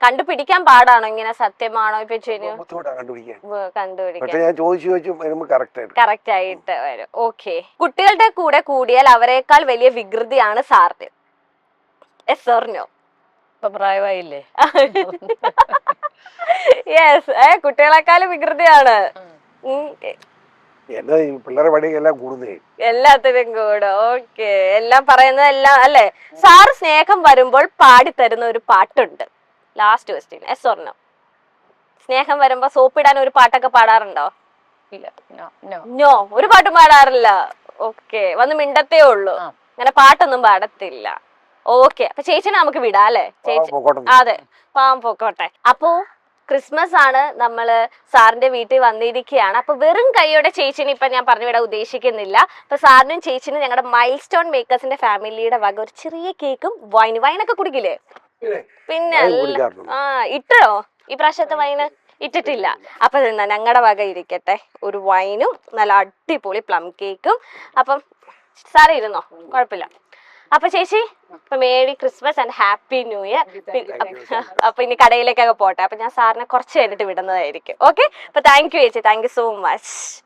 കണ്ടുപിടിക്കാൻ പാടാണോ ഇങ്ങനെ സത്യമാണോ ഇപ്പൊ ബുദ്ധിമുട്ടാണ് കണ്ടുപിടിക്കാൻ. കണ്ടുപിടിക്കാൻ? പക്ഷെ ഞാൻ ചോദിച്ചു വരുമ്പോൾ കറക്റ്റ് ആയിട്ട് വരും. ഓക്കെ. കുട്ടികളുടെ കൂടെ കൂടിയാൽ അവരെക്കാൾ വലിയ വികൃതിയാണ് സാറിന്. Yes or no? ഇപ്പൊ പ്രായമായില്ലേ? യെസ്. കുട്ടികളെക്കാളും വികൃതിയാണ്. എന്നാ ഈ പിള്ളേരെ പണി എല്ലാം കൂടുന്നേ. എല്ലാത്തിനും കൂടെ. ഓക്കെ. എല്ലാം പറയുന്നതെല്ലാം അല്ലേ? സാറ് സ്നേഹം വരുമ്പോൾ പാടിത്തരുന്ന ഒരു പാട്ടുണ്ട്. Last question. Yes or no? സ്നേഹം വരുമ്പോ സോപ്പിടാൻ ഒരു പാട്ടൊക്കെ പാടാറുണ്ടോ? ഇല്ല. നോ. നോ, ഒരു പാട്ടും പാടാറില്ല. ഓക്കെ. വന്ന് മിണ്ടത്തേ ഉള്ളൂ, അങ്ങനെ പാട്ടൊന്നും പാടത്തില്ല. ഓക്കെ. അപ്പൊ ചേച്ചിനെ നമുക്ക് വിടാം അല്ലേ? ചേച്ചി അതെ, പാവം പൊക്കോട്ടെ. അപ്പോ ക്രിസ്മസ് ആണ്, നമ്മള് സാറിന്റെ വീട്ടിൽ വന്നിരിക്കുകയാണ്. അപ്പൊ വെറും കൈയോടെ ചേച്ചിനെ ഇപ്പൊ ഞാൻ പറഞ്ഞു വിടാൻ ഉദ്ദേശിക്കുന്നില്ല. അപ്പൊ സാറിനും ചേച്ചിനും ഞങ്ങളുടെ മൈൽ സ്റ്റോൺ മേക്കേഴ്സിന്റെ ഫാമിലിയുടെ വക ഒരു ചെറിയ കേക്കും വൈനൊക്കെ കുടിക്കില്ലേ? പിന്നെ ഇട്ടോ ഈ പ്രാവശ്യത്തെ വൈന് ഇട്ടിട്ടില്ല. അപ്പൊ ഞങ്ങളുടെ വക ഇരിക്കട്ടെ, ഒരു വൈനും നല്ല അടിപൊളി പ്ലം കേക്കും. അപ്പം സാറ് ഇരുന്നോ, കുഴപ്പമില്ല. അപ്പൊ ചേച്ചി, ഇപ്പൊ merry Christmas and happy new year. അപ്പൊ ഇനി കടയിലേക്കൊക്കെ പോട്ടെ. അപ്പൊ ഞാൻ സാറിനെ കുറച്ച് കഴിഞ്ഞിട്ട് വിടുന്നതായിരിക്കും. ഓക്കെ. അപ്പൊ താങ്ക് യു ചേച്ചി, താങ്ക് യു സോ മച്ച്.